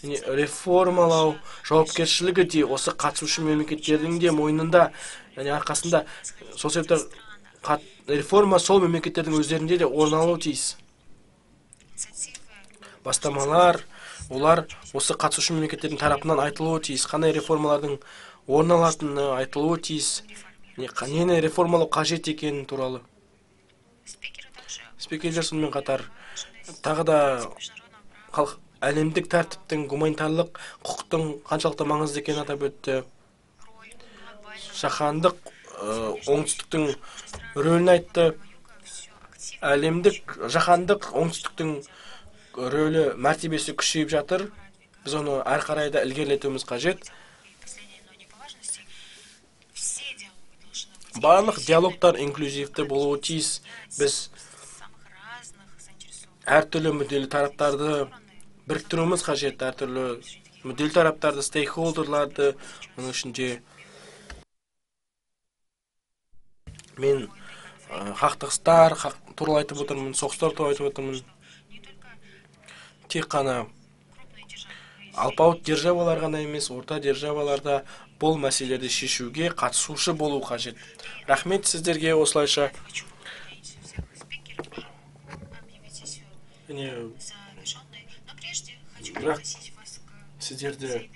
Реформалау жауапкершілігі де осы қатысушы мемлекеттердің де мойнында, арқасында. Сол себепті реформа сол мемлекеттердің өздерінде де орын алуы тиіс. Бастамалар, олар осы қатысушы мемлекеттердің тарапынан айтылуы тиіс. Қандай реформалардың орын алатыны айтылуы тиіс. Нені реформалау қажет екені туралы. Спикерлер сонымен қатар тағы да әлемдік тәртіптің, гуманитарлық құқықтың қаншалықты маңызды екенін атап өтті. Жаһандық оңтүстіктің рөлін айтты. Жаһандық оңтүстіктің рөлі, мәртебесі күшейіп жатыр. Біз оны әр қарай да ілгерілетуіміз қажет. Барлық диалогтар инклюзивті болуы тиіс. Біз әртүрлі мүдделі тараптарды біріктіруіміз қажет. Әртүрлі мүдделі тараптарды, стейкхолдерларды. Оның ішінде мен қақтығыстар туралы айтып отырмын, соғыстар туралы айтып отырмын. Тек қана алпауыт державалар ғана емес, орта державаларда бұл мәселелерді шешуге қатысушы болу қажет. Рахмет сіздерге. Осылайша бірақ сіздерді